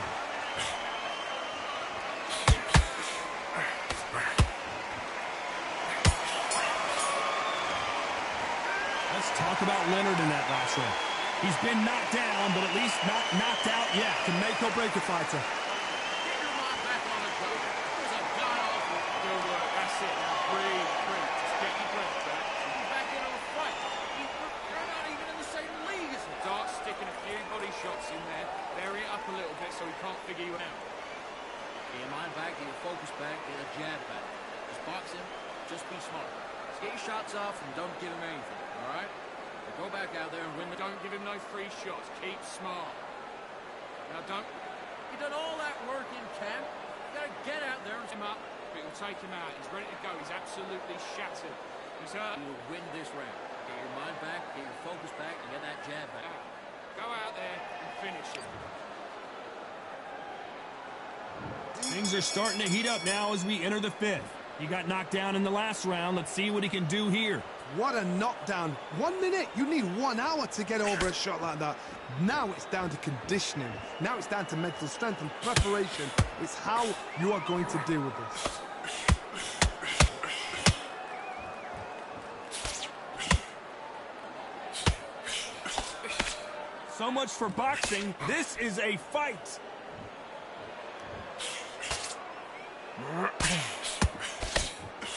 Let's talk about Leonard in that last round. He's been knocked down, but at least not knocked out yet. Can make or break a fighter. Get your mind back on the go. It was a god-awful good work. That's it. Now breathe, breathe. Just get your breath back. Get back in can't figure you out. Get your mind back, get your focus back, get a jab back. Just box him, just be smart. Just get your shots off and don't give him anything, all right? Go back out there and win the... Don't give him no free shots. Keep smart. Now don't... You done all that work in camp. You gotta get out there and... him up, but it'll take him out. He's ready to go. He's absolutely shattered. He's hurt. You will win this round. Get your mind back, get your focus back, and get that jab back. Go out there and finish it. Things are starting to heat up now as we enter the fifth. He got knocked down in the last round. Let's see what he can do here. What a knockdown. 1 minute, you need 1 hour to get over a shot like that. Now it's down to conditioning. Now it's down to mental strength and preparation. It's how you are going to deal with this. So much for boxing. This is a fight.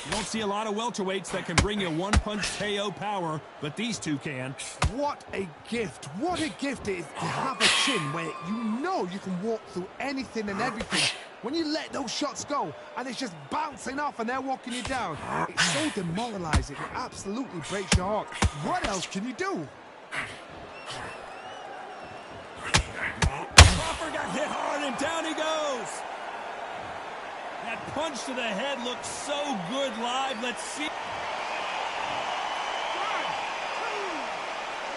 You don't see a lot of welterweights that can bring you one-punch KO power, but these two can. What a gift. What a gift it is to have a chin where you know you can walk through anything and everything. When you let those shots go and it's just bouncing off and they're walking you down, it's so demoralizing. It absolutely breaks your heart. What else can you do? Crawford got hit hard and down he goes. That punch to the head looks so good live. Let's see. 1, 2,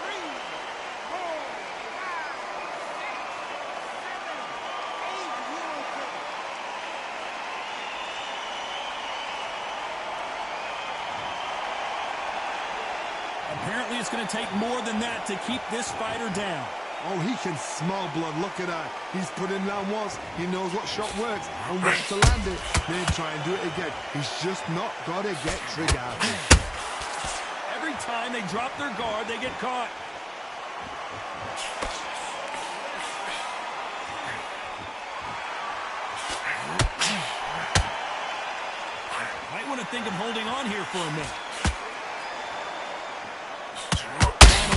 3, 4, 5, 6, 7, 8 Apparently it's going to take more than that to keep this fighter down. Oh, he can smell blood. Look at that. He's put him down once. He knows what shot works and where to land it. Then try and do it again. He's just not got to get trigger happy. Every time they drop their guard, they get caught. Might want to think of holding on here for a minute.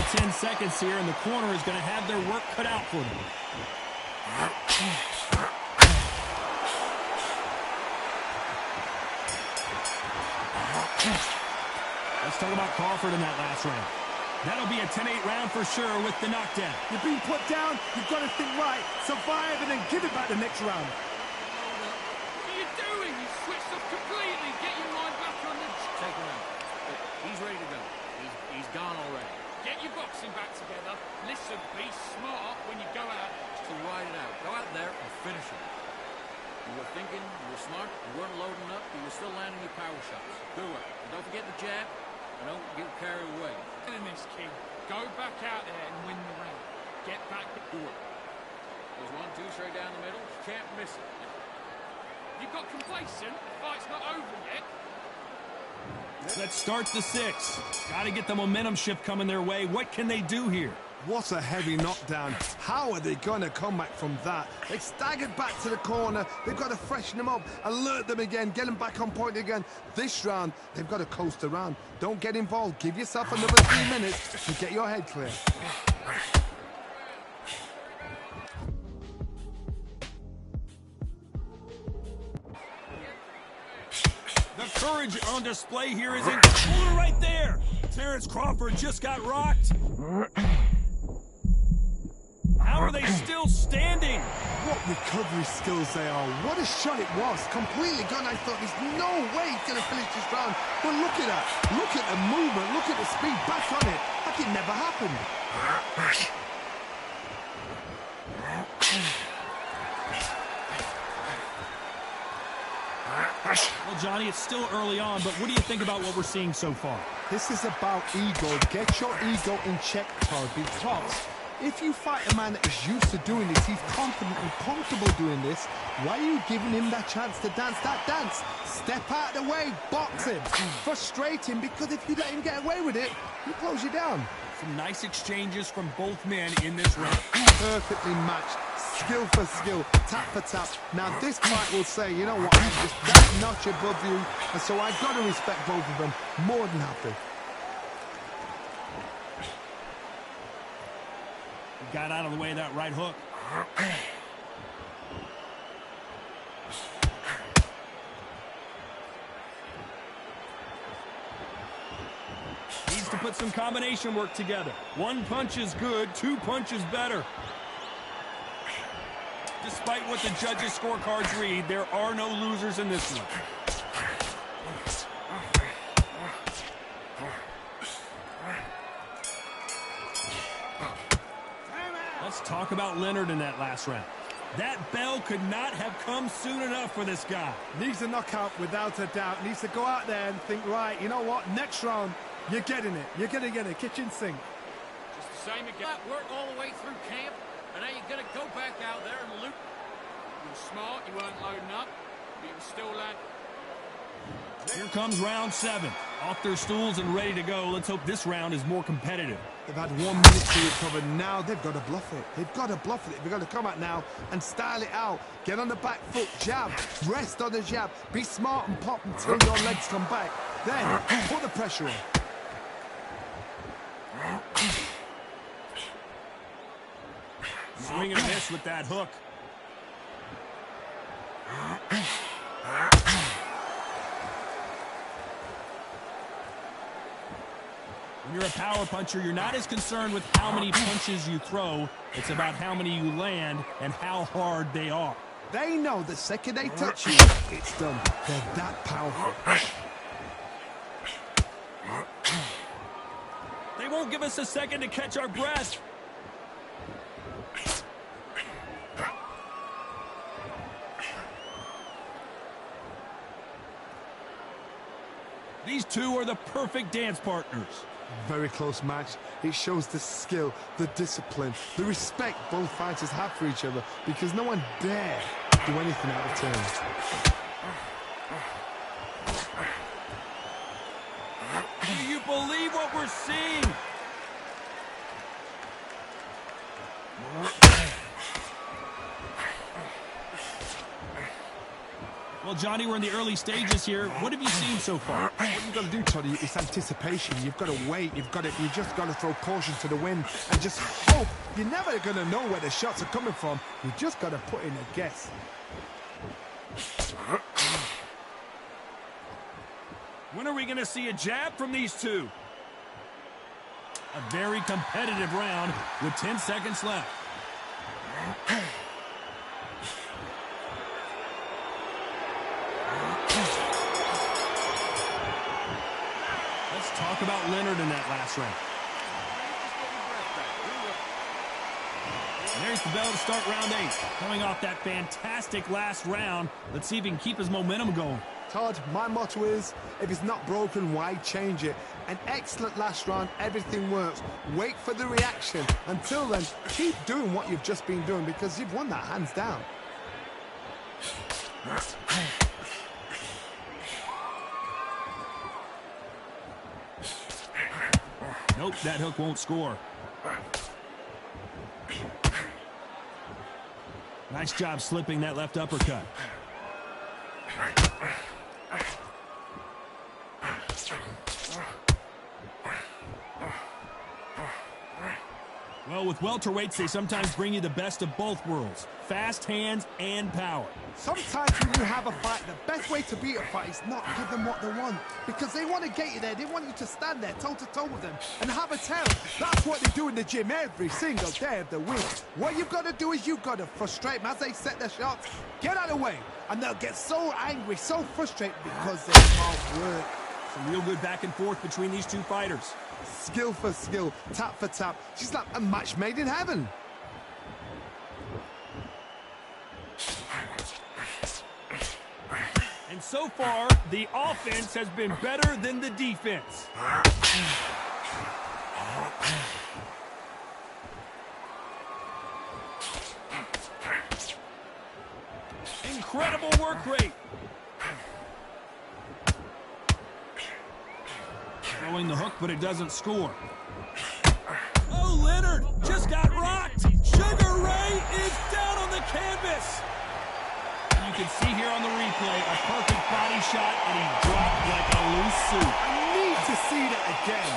10 seconds here, and the corner is going to have their work cut out for them. Let's talk about Crawford in that last round. That'll be a 10-8 round for sure with the knockdown. You're being put down. You've got to think right, survive, and then give it back the next round. What are you doing? You switched up completely. Get your mind back on the... Take him out. He's ready to go. He's gone already. Get your boxing back together. Listen, be smart when you go out. To ride it out. Go out there and finish it. You were thinking, you were smart, you weren't loading up, you were still landing your power shots. Good work. And don't forget the jab, and don't get carried away. In this, King. Go back out there and win the round. Get back. Good work. There's 1-2 straight down the middle. You can't miss it. You got complacent. The fight's not over yet. Let's start the sixth. Got to get the momentum shift coming their way. What can they do here? What a heavy knockdown. How are they going to come back from that? They staggered back to the corner. They've got to freshen them up, alert them again, get them back on point again. This round, they've got to coast around. Don't get involved. Give yourself another 3 minutes to get your head clear. The courage on display here is in color right there. Terrence Crawford just got rocked. How are they still standing? What recovery skills they are. What a shot it was. Completely gone. I thought there's no way he's going to finish this round. But look at that. Look at the movement. Look at the speed. Back on it. Like it never happened. Well, Johnny, it's still early on, but what do you think about what we're seeing so far? This is about ego. Get your ego in check, Todd, because if you fight a man that is used to doing this, he's confident and comfortable doing this, why are you giving him that chance to dance that dance? Step out of the way, box him, frustrate him, because if you let him get away with it, he'll close you down. Some nice exchanges from both men in this round. Perfectly matched, skill for skill, tap for tap. Now this fight will say, you know what, I'm just that notch above you, and so I've got to respect both of them more than happy. Got out of the way of that right hook. some combination work together. One punch is good, two punches better. Despite what the judges' scorecards read, there are no losers in this one. Let's talk about Leonard in that last round. That bell could not have come soon enough for this guy. Needs a knockout without a doubt. Needs to go out there and think, right, you know what, next round, you're getting it. You're going to get a kitchen sink. Just the same again. That work all the way through camp, and now you're going to go back out there and loot. You were smart, you weren't loading up, but you were still land. Here comes round 7. Off their stools and ready to go. Let's hope this round is more competitive. They've had 1 minute to recover. Now they've got to bluff it. They've got to bluff it. They've got to come out now and style it out. Get on the back foot, jab, rest on the jab. Be smart and pop until your legs come back. Then put the pressure on. Swing and miss with that hook. When you're a power puncher, you're not as concerned with how many punches you throw. It's about how many you land and how hard they are. They know the second they touch you, it's done. They're that powerful. They won't give us a second to catch our breath. These two are the perfect dance partners. Very close match. It shows the skill, the discipline, the respect both fighters have for each other, because no one dare do anything out of turn. Do you believe what we're seeing? Well, Johnny, we're in the early stages here. What have you seen so far? What you've got to do, Toddy, is anticipation. You've got to wait. You just got to throw caution to the wind and just hope. You're never going to know where the shots are coming from. You just got to put in a guess. When are we going to see a jab from these two? A very competitive round with 10 seconds left. Let's talk about Leonard in that last round. And there's the bell to start round 8. Coming off that fantastic last round, let's see if he can keep his momentum going. Todd, my motto is, if it's not broken, why change it? An excellent last round, everything works. Wait for the reaction. Until then, keep doing what you've just been doing, because you've won that hands down. Nope, that hook won't score. Nice job slipping that left uppercut. Well, with welterweights, they sometimes bring you the best of both worlds. Fast hands and power. Sometimes when you have a fight, the best way to beat a fight is not give them what they want. Because they want to get you there. They want you to stand there toe-to-toe with them and have a tell. That's what they do in the gym every single day of the week. What you've got to do is you've got to frustrate them as they set their shots. Get out of the way. And they'll get so angry, so frustrated because they can't work. Some real good back and forth between these two fighters. Skill for skill, tap for tap. She's like a match made in heaven. And so far, the offense has been better than the defense. Incredible work rate. Throwing the hook, but it doesn't score. Oh, Leonard just got rocked. Sugar Ray is down on the canvas. You can see here on the replay a perfect body shot, and he dropped like a loose suit. I need to see that again.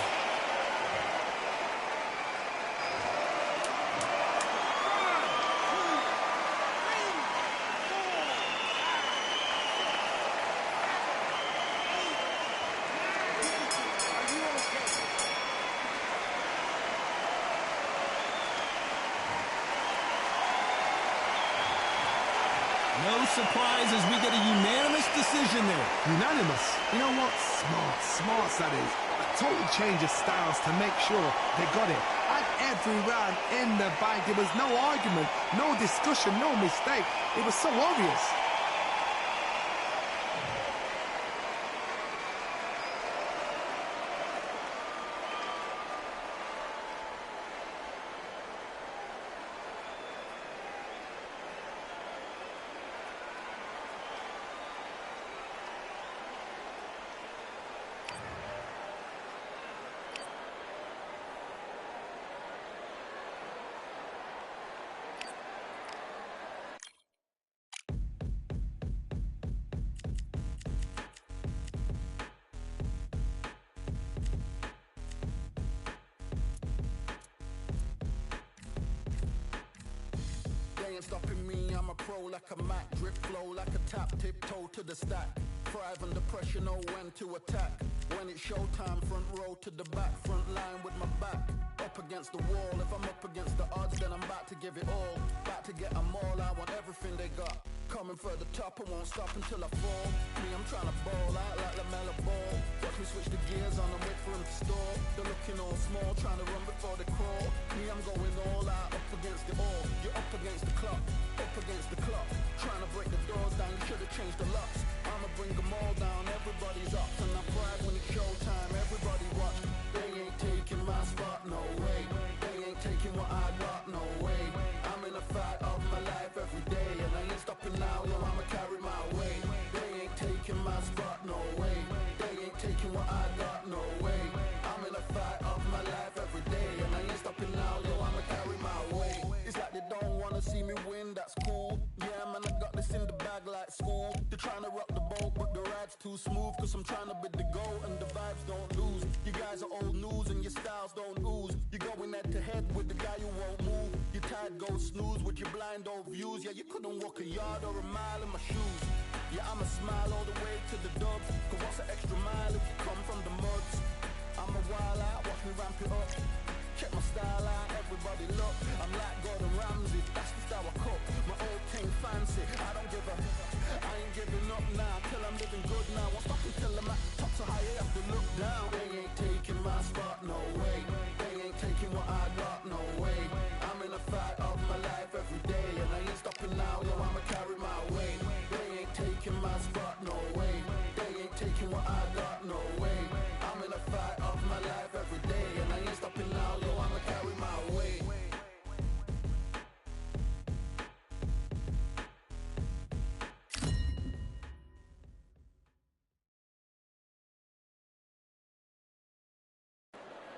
No surprise as we get a unanimous decision there. Unanimous? You know what? Smart that is. A total change of styles to make sure they got it. And every round in the bank, there was no argument, no discussion, no mistake. It was so obvious. They ain't stopping me, I'm a pro like a Mac. Drip flow like a tap, tiptoe to the stack. Thrive under pressure, know when to attack. When it's showtime, front row to the back. Front line with my back up against the wall. If I'm up against the odds, then I'm about to give it all. About to get them all, I want everything they got. Coming for the top, I won't stop until I fall. Me, I'm trying to ball out like LaMelo Ball. Watch me switch the gears on and wait for him to stall. They're looking all small, trying to run before they crawl. Me, I'm going all out, up against it all. You're up against the clock, up against the clock. Trying to break the doors down, you should have changed the locks. I'ma bring them all down, everybody's up. And I pride when it's showtime, everybody watch. They ain't taking my spot, no way. They ain't taking what I got, no way. I'm in a fight of my life every day, and I ain't stopping now, yo, I'ma carry my weight. They ain't taking my spot, no way. They ain't taking what I got, no way. I'm in a fight of my life every day, and I ain't stopping now, yo, I'ma carry my weight. It's like they don't wanna see me win, that's cool. Yeah, man, I got this in the bag like school. They're trying to rock the boat, but the ride's too smooth. Cause I'm trying to bid the goal, and the vibes don't lose. You guys are old news, and your styles don't ooze. You're going head to head with the guy who won't move. Your tide goes snooze with your blind old views. Yeah, you couldn't walk a yard or a mile in my shoes. Yeah, I'ma smile all the way to the dubs. Cause what's an extra mile if you come from the muds? I'm a wild out, watch me ramp it up. Check my style out, everybody look. I'm like Gordon Ramsay, that's the style I cook. My old thing fancy, I don't give a. I ain't giving up now, till I'm living good now. Won't stop until I'm at the top, so high you have to look down. They ain't taking my spot, no way. They ain't taking what I got, no way. I'm in a fight of my life every day, and I ain't stopping now, yo, I'ma carry my weight. They ain't taking my spot, no way. They ain't taking what I got, no way. I'm in a fight of my life every day, and I ain't stopping now, yo, I'ma carry my weight.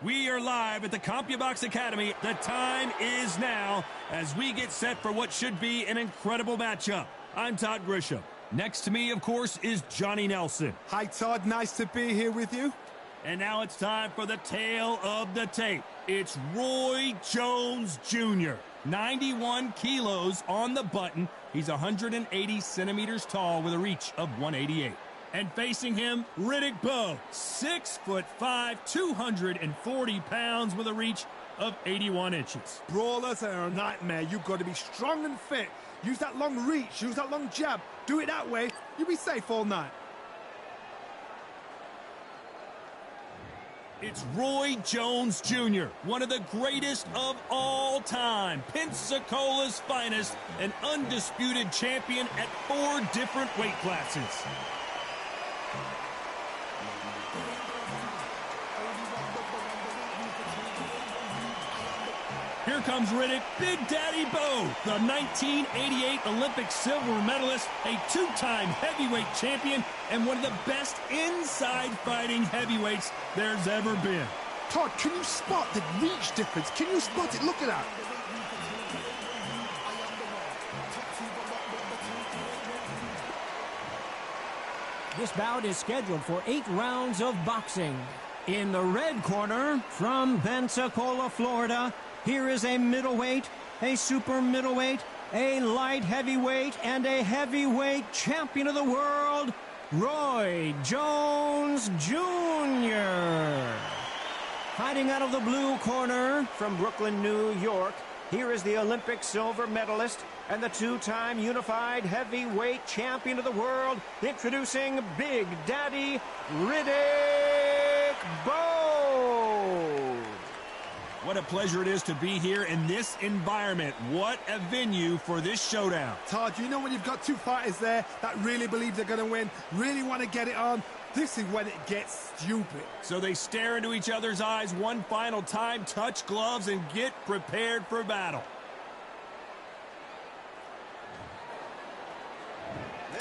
We are live at the CompuBox Academy. The time is now as we get set for what should be an incredible matchup. I'm Todd Grisham. Next to me, of course, is Johnny Nelson. Hi, Todd. Nice to be here with you. And now it's time for the tale of the tape. It's Roy Jones Jr., 91 kilos on the button. He's 180 centimeters tall with a reach of 188. And facing him, Riddick Bowe, 6'5", 240 pounds with a reach of 81 inches. Brawlers are a nightmare. You've got to be strong and fit. Use that long reach, use that long jab. Do it that way, you'll be safe all night. It's Roy Jones Jr., one of the greatest of all time. Pensacola's finest, an undisputed champion at 4 different weight classes. Here comes Riddick, Big Daddy Bowe, the 1988 Olympic silver medalist, a 2-time heavyweight champion, and one of the best inside fighting heavyweights there's ever been. Todd, can you spot the reach difference? Can you spot it? Look at that. This bout is scheduled for 8 rounds of boxing. In the red corner, from Pensacola, Florida, here is a middleweight, a super middleweight, a light heavyweight, and a heavyweight champion of the world, Roy Jones Jr. Fighting out of the blue corner, from Brooklyn, New York, Here is the Olympic silver medalist and the two-time unified heavyweight champion of the world, introducing Big Daddy Riddick Bowe. What a pleasure it is to be here in this environment. What a venue for this showdown. Todd, you know when you've got two fighters there that really believe they're going to win, really want to get it on, this is when it gets stupid. So they stare into each other's eyes one final time, touch gloves, and get prepared for battle.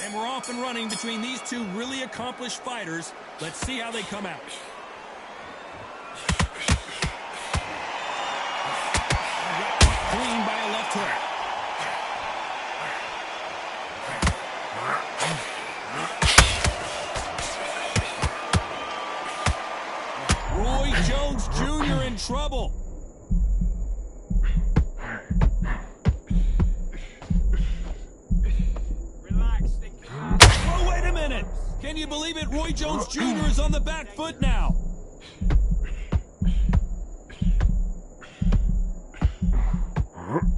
And we're off and running between these two really accomplished fighters. Let's see how they come out. Clean by a left hook. Roy Jones Jr. in trouble. Relax, think. Oh, wait a minute. Can you believe it? Roy Jones Jr. is on the back foot now.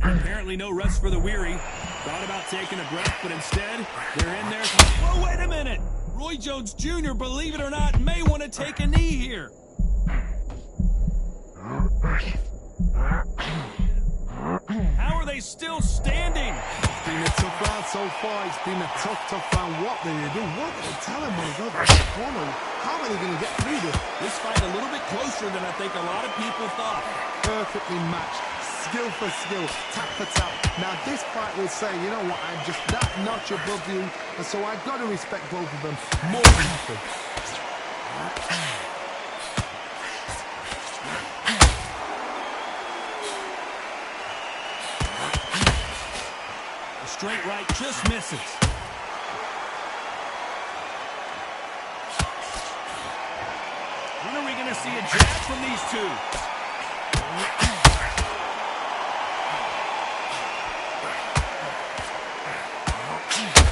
Apparently no rest for the weary. Thought about taking a breath, but instead, they're in there. Oh, wait a minute. Roy Jones Jr., believe it or not, may want to take a knee here. How are they still standing? It's been a tough round so far. It's been a tough round. What do they do? What do they tell him when he goes to the corner? How are they going to get through this? This fight a little bit closer than I think a lot of people thought. Perfectly matched. Skill for skill, tap for tap. Now this fight will say, you know what, I'm just that notch above you, and so I've got to respect both of them more than nothing. The straight right just misses. When are we going to see a jab from these two?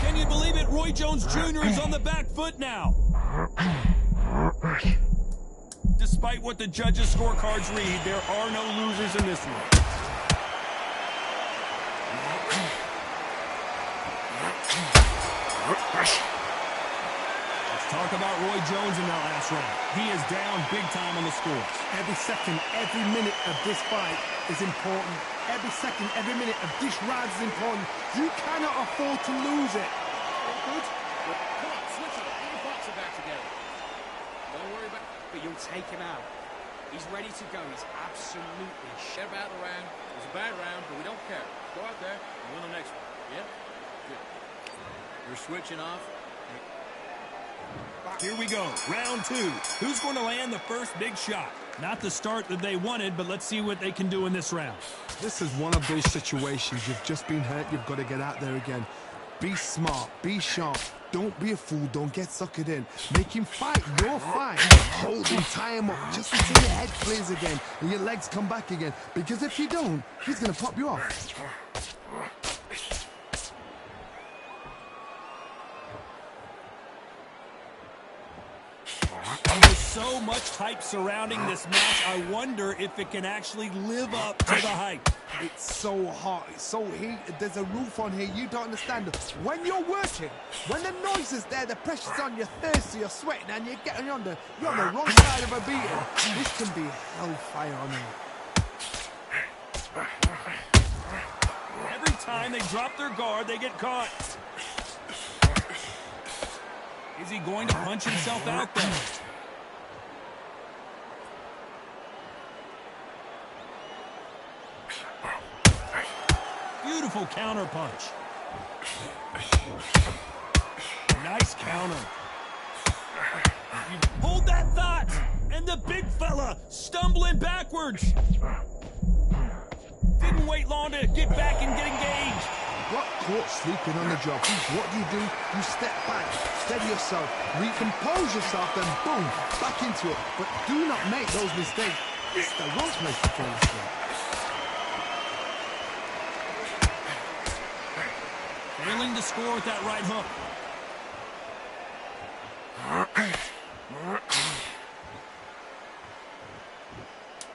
Can you believe it? Roy Jones Jr. is on the back foot now. Despite what the judges' scorecards read, there are no losers in this one. Let's talk about Roy Jones in that last round. He is down big time on the scores. Every second, every minute of this fight is important. Every second, every minute of this round is important. You cannot afford to lose it. Good. Come on, switch it. Get your boxing back together. Don't worry about it. But you'll take him out. He's ready to go. He's absolutely Get about the round. It was a bad round, but we don't care. Go out there and win the next one. Yeah? Good. You're switching off. Here we go, round two. Who's going to land the first big shot? Not the start that they wanted, but let's see what they can do in this round. This is one of those situations. You've just been hurt. You've got to get out there again. Be smart. Be sharp. Don't be a fool. Don't get suckered in. Make him fight your fight. Hold him, tie him up just until your head clears again and your legs come back again. Because if you don't, he's going to pop you off. There's so much hype surrounding this match, I wonder if it can actually live up to the hype. It's so hot, it's so heated, there's a roof on here, you don't understand. When you're working, when the noise is there, the pressure's on, you're thirsty, you're sweating, and you're getting you're on the wrong side of a beating. This can be hellfire on here. Every time they drop their guard, they get caught. Is he going to punch himself out, though? Beautiful counter punch. Nice counter. Hold that thought! And the big fella stumbling backwards. Didn't wait long to get back and get engaged. Got caught sleeping on the job. What do? You step back, steady yourself, recompose yourself, then boom, back into it. But do not make those mistakes. It's the wrong place to fall asleep. Failing to score with that right hook.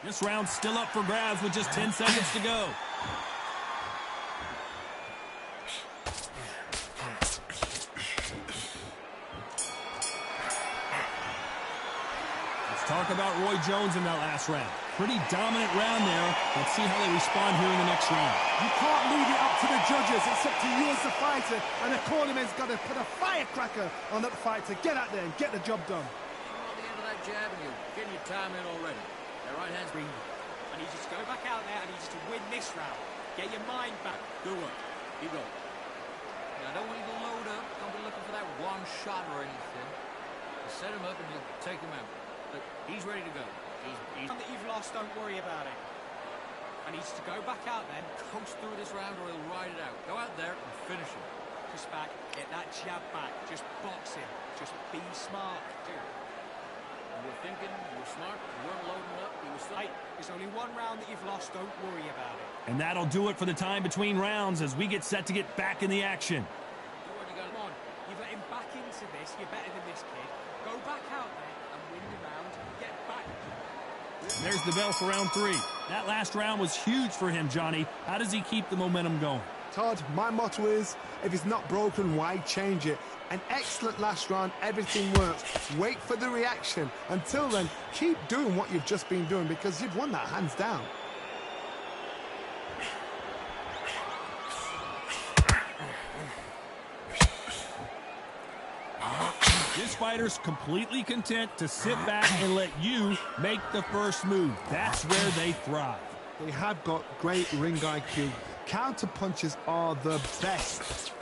This round's still up for grabs with just 10 seconds to go. Talk about Roy Jones in that last round. Pretty dominant round there. Let's see how they respond here in the next round. You can't leave it up to the judges. It's up to you as the fighter, and the cornerman's got to put a firecracker on that fighter. Get out there and get the job done. On the end of that jab, and you're getting your time in already. That right hand's green. I need you to go back out there. I need you to win this round. Get your mind back. Good work. Keep going. Now, I don't want you to load up. Don't be looking for that one shot or anything. Just set him up and you'll take him out. But he's ready to go. He's that you've lost, don't worry about it. I need you to go back out then. Coach through this round or he'll ride it out. Go out there and finish him. Just back, get that jab back. Just box him. Just be smart. You were thinking, you were smart, you weren't loading up, he was still... Hey, there's only one round that you've lost, don't worry about it. And that'll do it for the time between rounds as we get set to get back in the action. Come on, you've let him back into this, you're better than this kid. Go back out there and win the round, get back. There's the bell for round 3. That last round was huge for him, Johnny. How does he keep the momentum going? Todd, my motto is, if it's not broken, why change it? An excellent last round, everything works. Wait for the reaction. Until then, keep doing what you've just been doing because you've won that hands down. This fighter's completely content to sit back and let you make the first move. That's where they thrive. They have got great ring IQ. Counter punches are the best.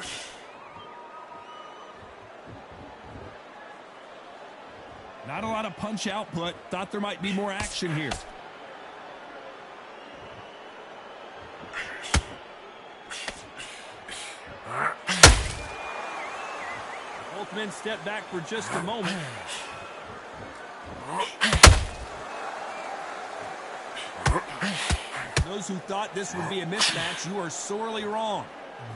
Not a lot of punch output. Thought there might be more action here. Both men step back for just a moment. Those who thought this would be a mismatch, you are sorely wrong.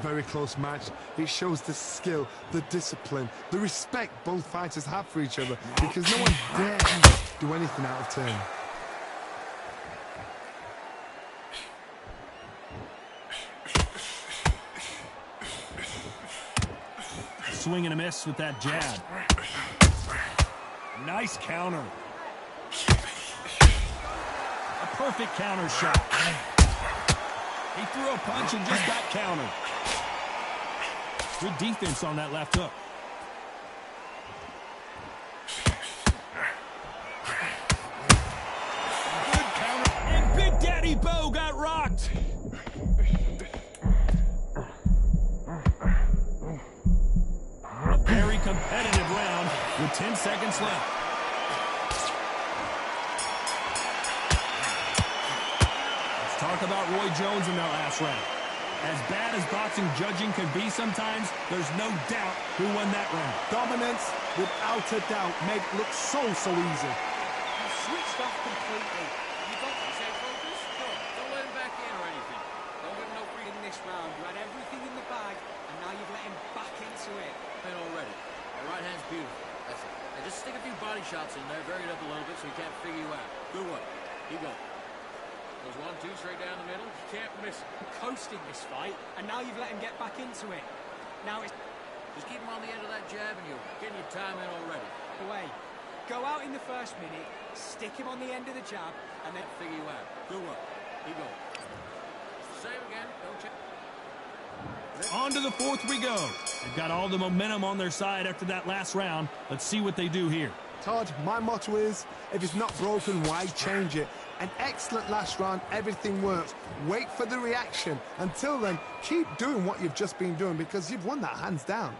Very close match. It shows the skill, the discipline, the respect both fighters have for each other because no one dares do anything out of turn. Swing and a miss with that jab. Nice counter. A perfect counter shot. He threw a punch and just got countered. Good defense on that left hook. Good counter. And Big Daddy Bo got rocked. A very competitive round with 10 seconds left. Let's talk about Roy Jones in that last round. As bad as boxing judging can be sometimes, there's no doubt who won that round. Dominance, without a doubt, made it look so easy. You switched off completely. You got to stay focused. Don't let him back in or anything. Don't give him no free in this round. You had everything in the bag, and now you've let him back into it. in already. That right hand's beautiful. That's it. And just stick a few body shots in there, vary it up a little bit so he can't figure you out. Good work. Keep going. Goes 1-2 straight down the middle. You can't miss it. Coasting this fight, and now you've let him get back into it. Now it's... Just keep him on the end of that jab and you're getting your time in already. Away. Go out in the first minute, stick him on the end of the jab, and then... Figure you out. Good work. Keep going. Same again. Don't check. On to the fourth we go. They've got all the momentum on their side after that last round. Let's see what they do here. Todd, my motto is, if it's not broken, why change it? An excellent last round, everything works. Wait for the reaction. Until then, keep doing what you've just been doing because you've won that hands down.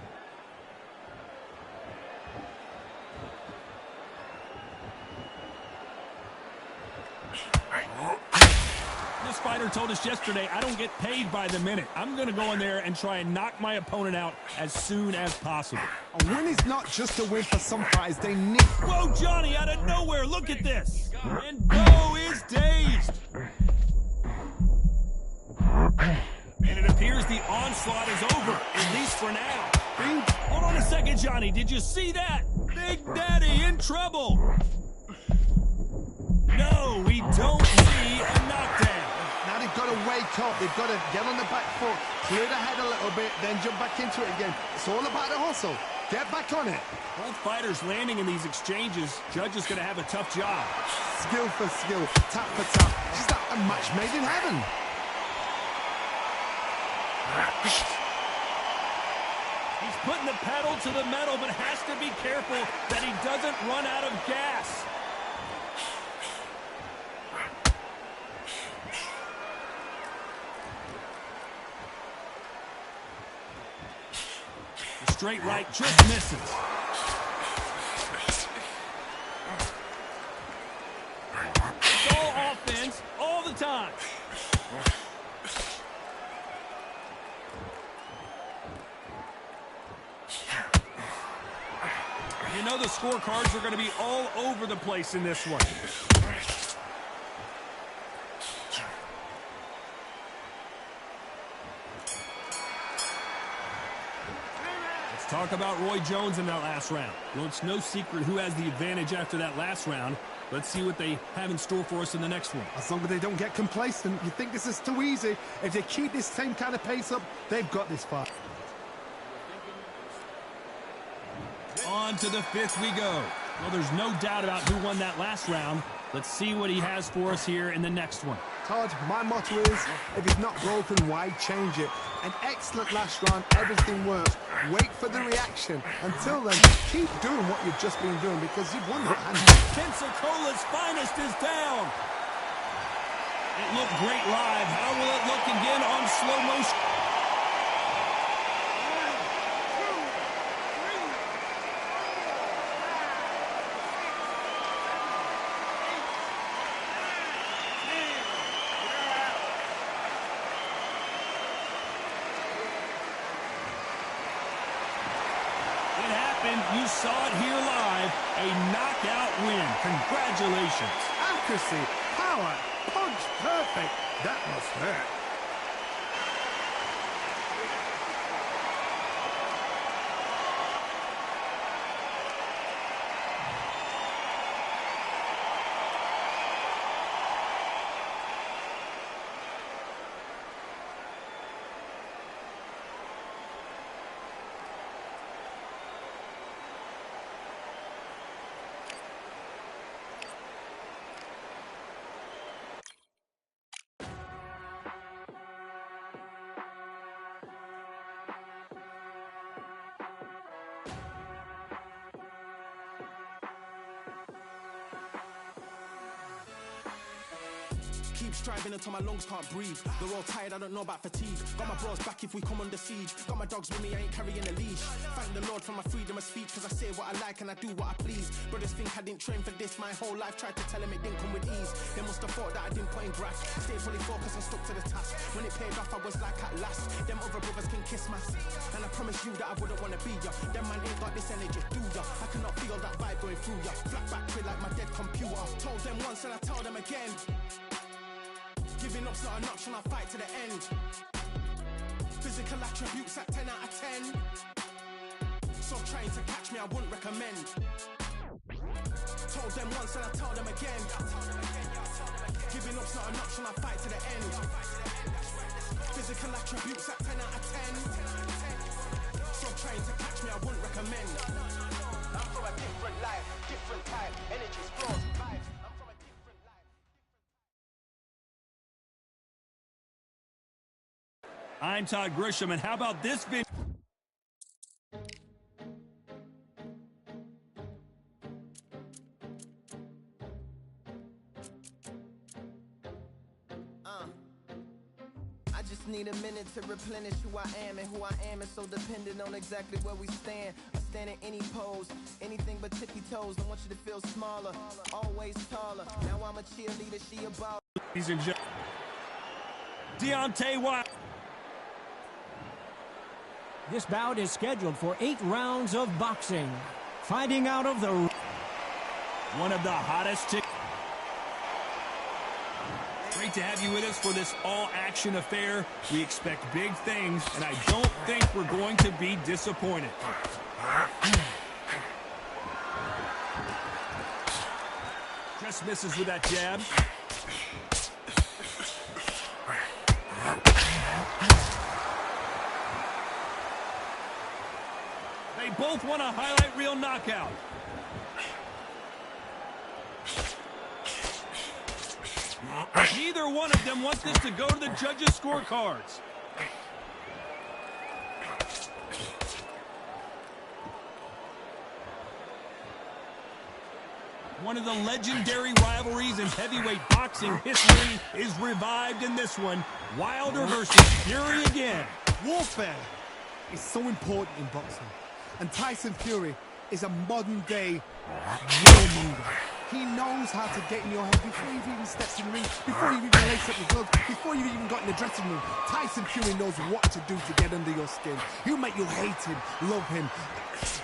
This fighter told us yesterday, I don't get paid by the minute. I'm going to go in there and try and knock my opponent out as soon as possible. A win is not just a win for some fighters. They need... Whoa, Johnny, out of nowhere. Look at this. And Bo is dazed. And it appears the onslaught is over, at least for now. Hold on a second, Johnny. Did you see that? Big Daddy in trouble. No, we don't see a knockdown. Now they've got to wake up. They've got to get on the back foot, clear the head a little bit, then jump back into it again. It's all about the hustle. Get back on it. Both fighters landing in these exchanges. Judge is going to have a tough job. Skill for skill, tap for tap. Just like a match made in heaven. He's putting the pedal to the metal, but has to be careful that he doesn't run out of gas. The straight right just misses. It's all offense, all the time. You know the scorecards are going to be all over the place in this one. Let's talk about Roy Jones in that last round. Well, it's no secret who has the advantage after that last round. Let's see what they have in store for us in the next one. As long as they don't get complacent, you think this is too easy. If they keep this same kind of pace up, they've got this far. On to the fifth we go. Well, there's no doubt about who won that last round. Let's see what he has for us here in the next one. Todd, my motto is, if it's not broken, why change it? An excellent last round, everything works. Wait for the reaction. Until then, keep doing what you've just been doing because you've won that hand. Pensacola's finest is down. It looked great live. How will it look again on slow motion? You saw it here live, a knockout win. Congratulations. Accuracy, power, punch, perfect. That must hurt. Keep striving until my lungs can't breathe. They're all tired, I don't know about fatigue. Got my bros back if we come under siege. Got my dogs with me, I ain't carrying a leash. Thank the Lord for my freedom of speech, cause I say what I like and I do what I please. Brothers think I didn't train for this my whole life. Tried to tell them it didn't come with ease. They must have thought that I didn't put in graft. Stayed fully focused and stuck to the task. When it paid off, I was like at last. Them other brothers can kiss my seat. And I promise you that I wouldn't wanna be ya. Them man ain't got this energy, do ya? I cannot feel that vibe going through ya. Flat battery like my dead computer. Told them once and I tell them again. Giving up's not an option, I'll fight to the end. Physical attributes at 10 out of 10. So trying to catch me, I wouldn't recommend. Told them once and I tell them again. Giving up's not an option, I'll fight to the end. Physical attributes at 10 out of 10. So trying to catch me, I wouldn't recommend. I'm from a different life, different type. Energy's flows, vibes. I'm Todd Grisham, and how about this video? I just need a minute to replenish who I am, and who I am is so dependent on exactly where we stand. I stand in any pose, anything but tippy toes. I want you to feel smaller, always taller. Now I'm a cheerleader, she a ball. Ladies and gentlemen, Deontay Wilder. This bout is scheduled for 8 rounds of boxing. Fighting out of the... One of the hottest... Great to have you with us for this all-action affair. We expect big things, and I don't think we're going to be disappointed. Just misses with that jab. both want a highlight reel knockout. Neither one of them wants this to go to the judges' scorecards. One of the legendary rivalries in heavyweight boxing history is revived in this one. Wilder versus Fury again. Warfare is so important in boxing. And Tyson Fury is a modern-day warmonger. He knows how to get in your head before you've even stepped in the ring, before you've even laced up your gloves, before you've even got in the dressing room. Tyson Fury knows what to do to get under your skin. He'll make you hate him, love him,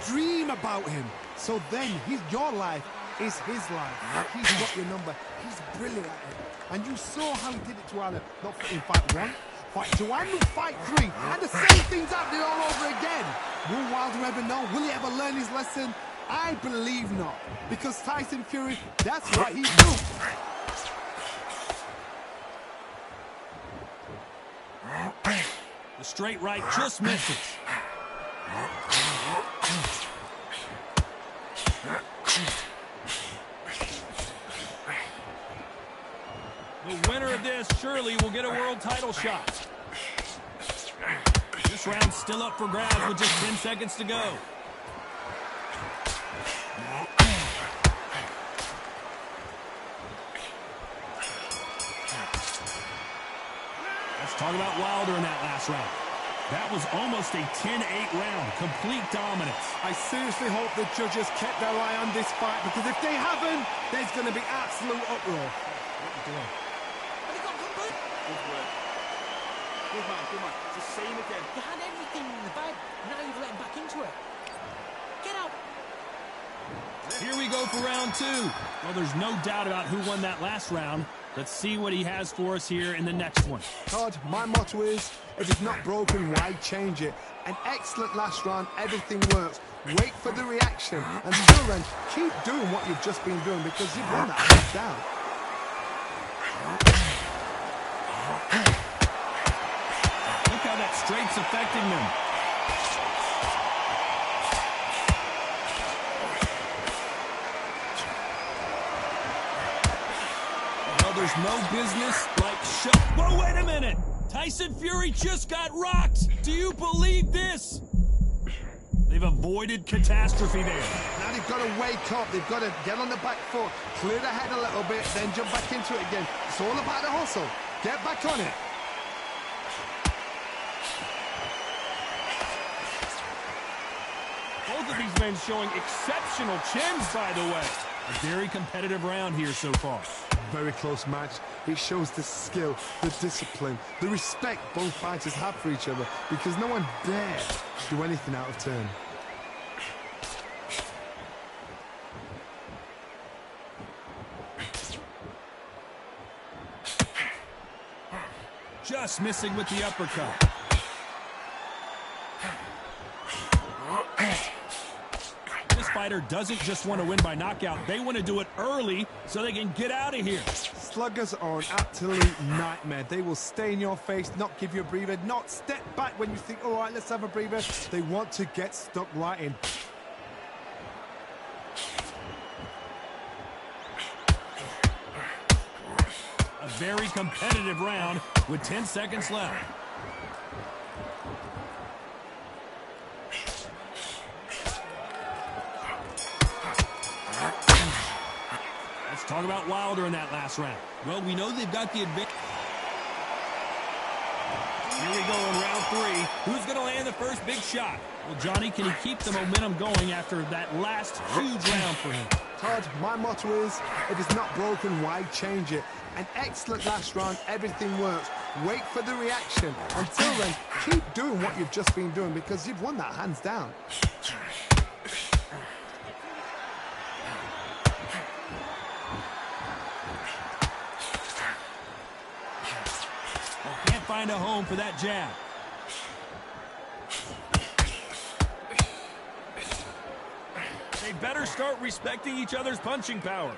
dream about him. So then, your life is his life. He's got your number. He's brilliant at it. And you saw how he did it to Alan, not in fight 1, fight 2, and fight 3. And the same thing's happening all over again. Will Wilder ever know? Will he ever learn his lesson? I believe not. Because Tyson Fury, that's what he do. The straight right just misses. The winner of this surely will get a world title shot. This round's still up for grabs with just 10 seconds to go. Let's talk about Wilder in that last round. That was almost a 10-8 round, complete dominance. I seriously hope the judges kept their eye on this fight, because if they haven't, there's going to be absolute uproar. What are you doing? Good work. Good man, good man. Just say him again. You had everything in the bag. Now you've let him back into it. Get out. Here we go for round 2. Well, there's no doubt about who won that last round. Let's see what he has for us here in the next one. Todd, my motto is, if it's not broken, why change it? An excellent last round, everything works. Wait for the reaction. Until then, keep doing what you've just been doing, because you've won that hands down. Look how that straight's affecting them. Well, there's no business like shut. Whoa, wait a minute! Tyson Fury just got rocked! Do you believe this? They've avoided catastrophe there. Now they've got to wake up. They've got to get on the back foot, clear the head a little bit, then jump back into it again. It's all about the hustle. Get back on it. Both of these men showing exceptional chins, by the way. A very competitive round here so far. Very close match. It shows the skill, the discipline, the respect both fighters have for each other, because no one dares do anything out of turn. Just missing with the uppercut. This fighter doesn't just want to win by knockout. They want to do it early so they can get out of here. Sluggers are an absolute nightmare. They will stay in your face, not give you a breather, not step back when you think, all right, let's have a breather. They want to get stuck right in. A very competitive round with 10 seconds left. Let's talk about Wilder in that last round. Well, we know they've got the advantage. Here we go in round 3. Who's going to land the first big shot? Well, Johnny, can he keep the momentum going after that last huge round for him? Todd, my motto is, if it's not broken, why change it? An excellent last round, everything works. Wait for the reaction. Until then, keep doing what you've just been doing, because you've won that hands down. Can't find a home for that jab. They better start respecting each other's punching power.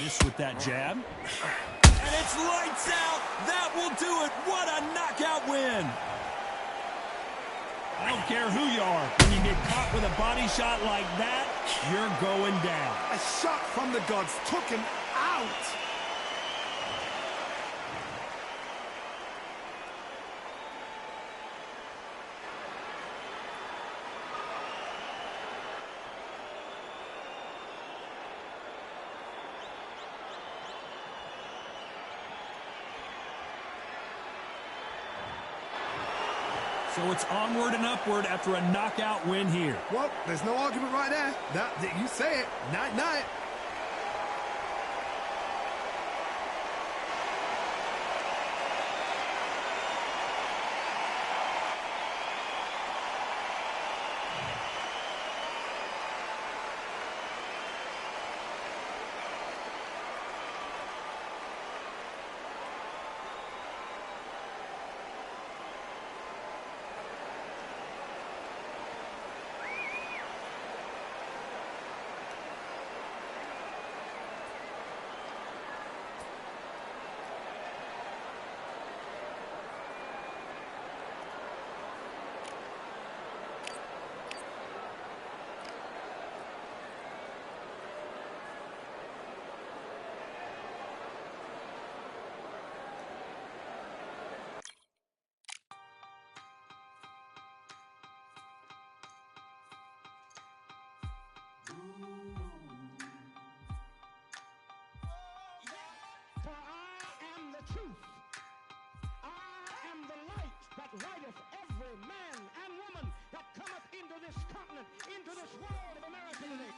Missed with that jab. And it's It's lights out. That will do it. What a knockout win. I don't care who you are. When you get caught with a body shot like that, you're going down. A shot from the gods took him out. So it's onward and upward after a knockout win here. Well, there's no argument right there. You say it. Night-night. For I am the truth. I am the light that lighteth every man and woman that cometh into this continent, into this world of America today.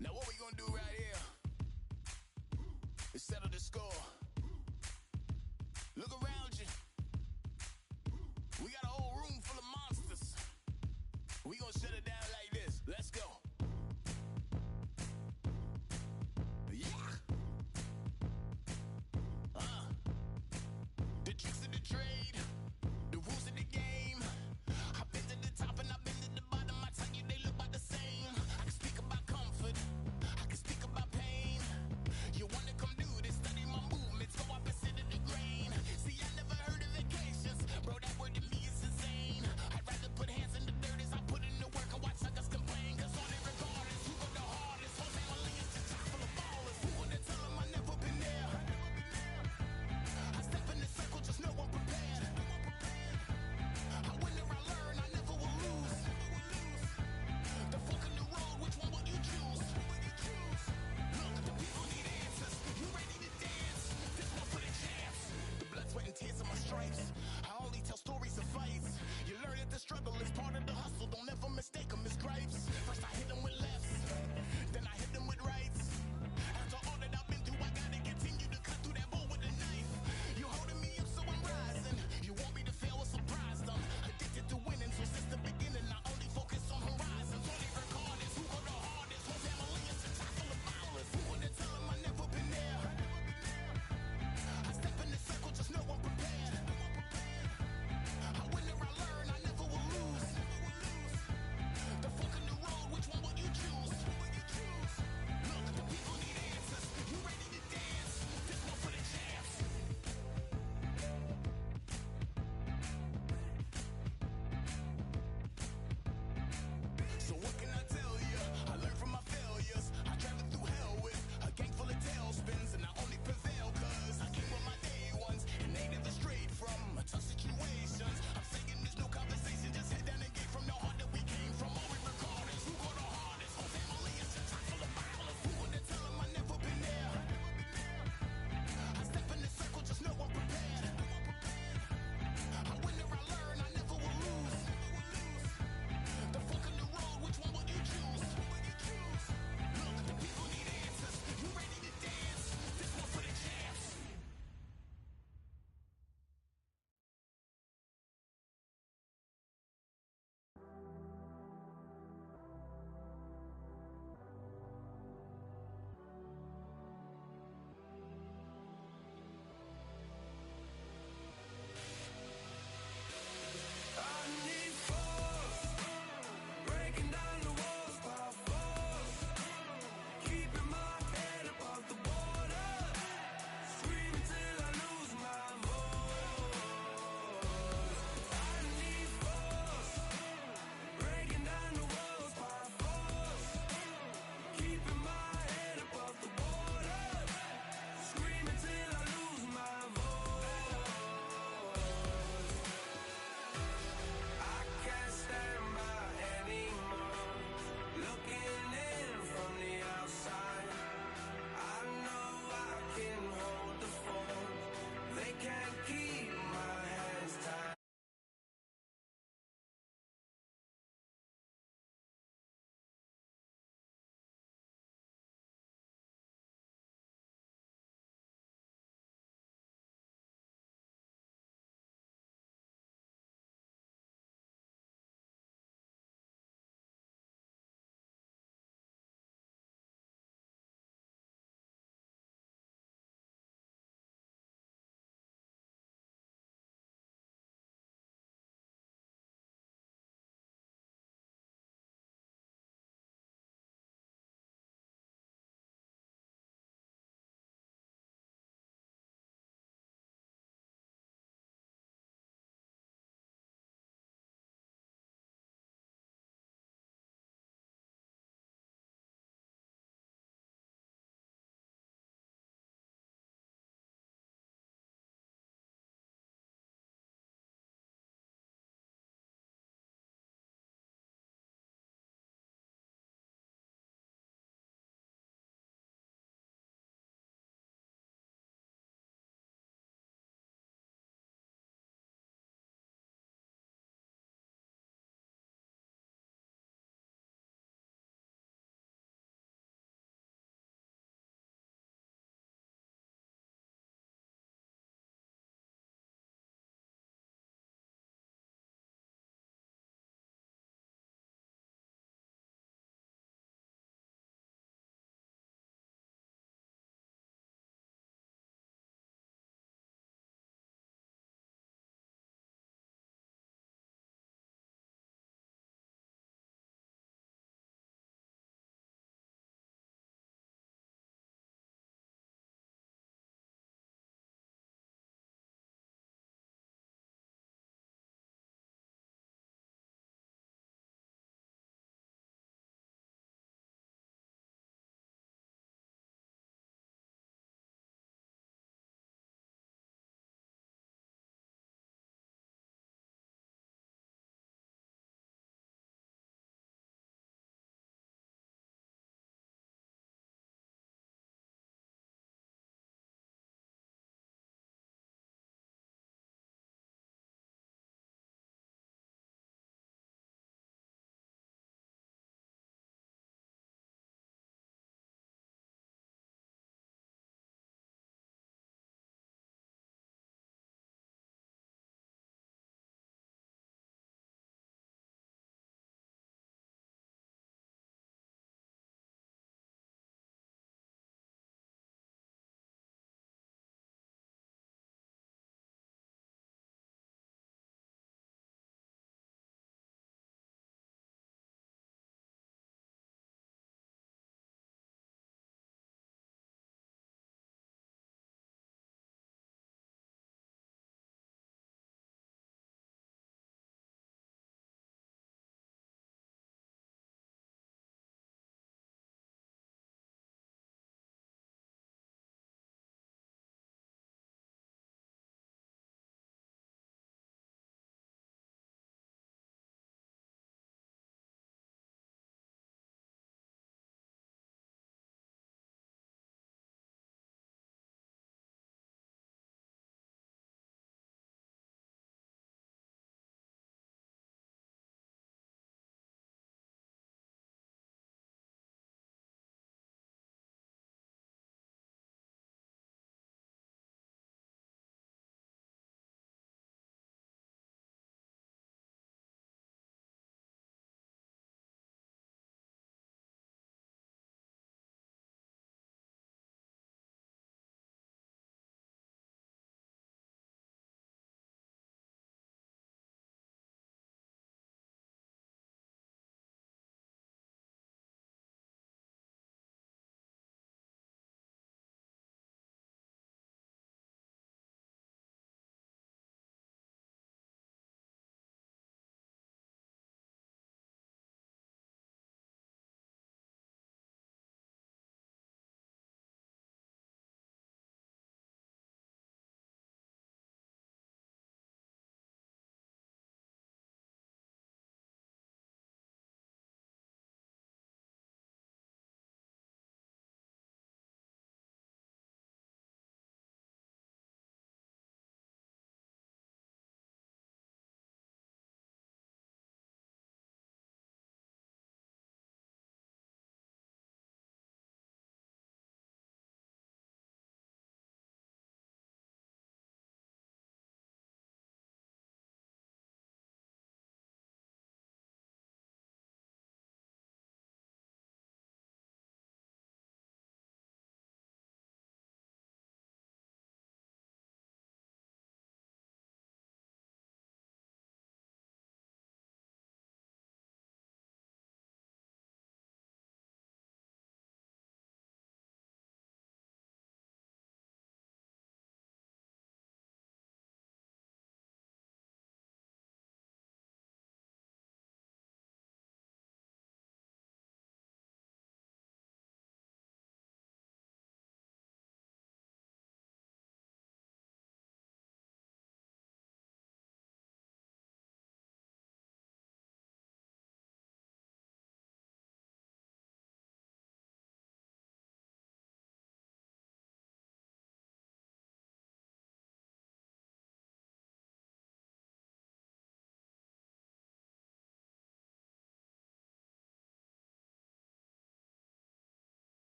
Now what we gonna do right here is settle the score. Look around you. We got a whole room full of monsters. We gonna shut it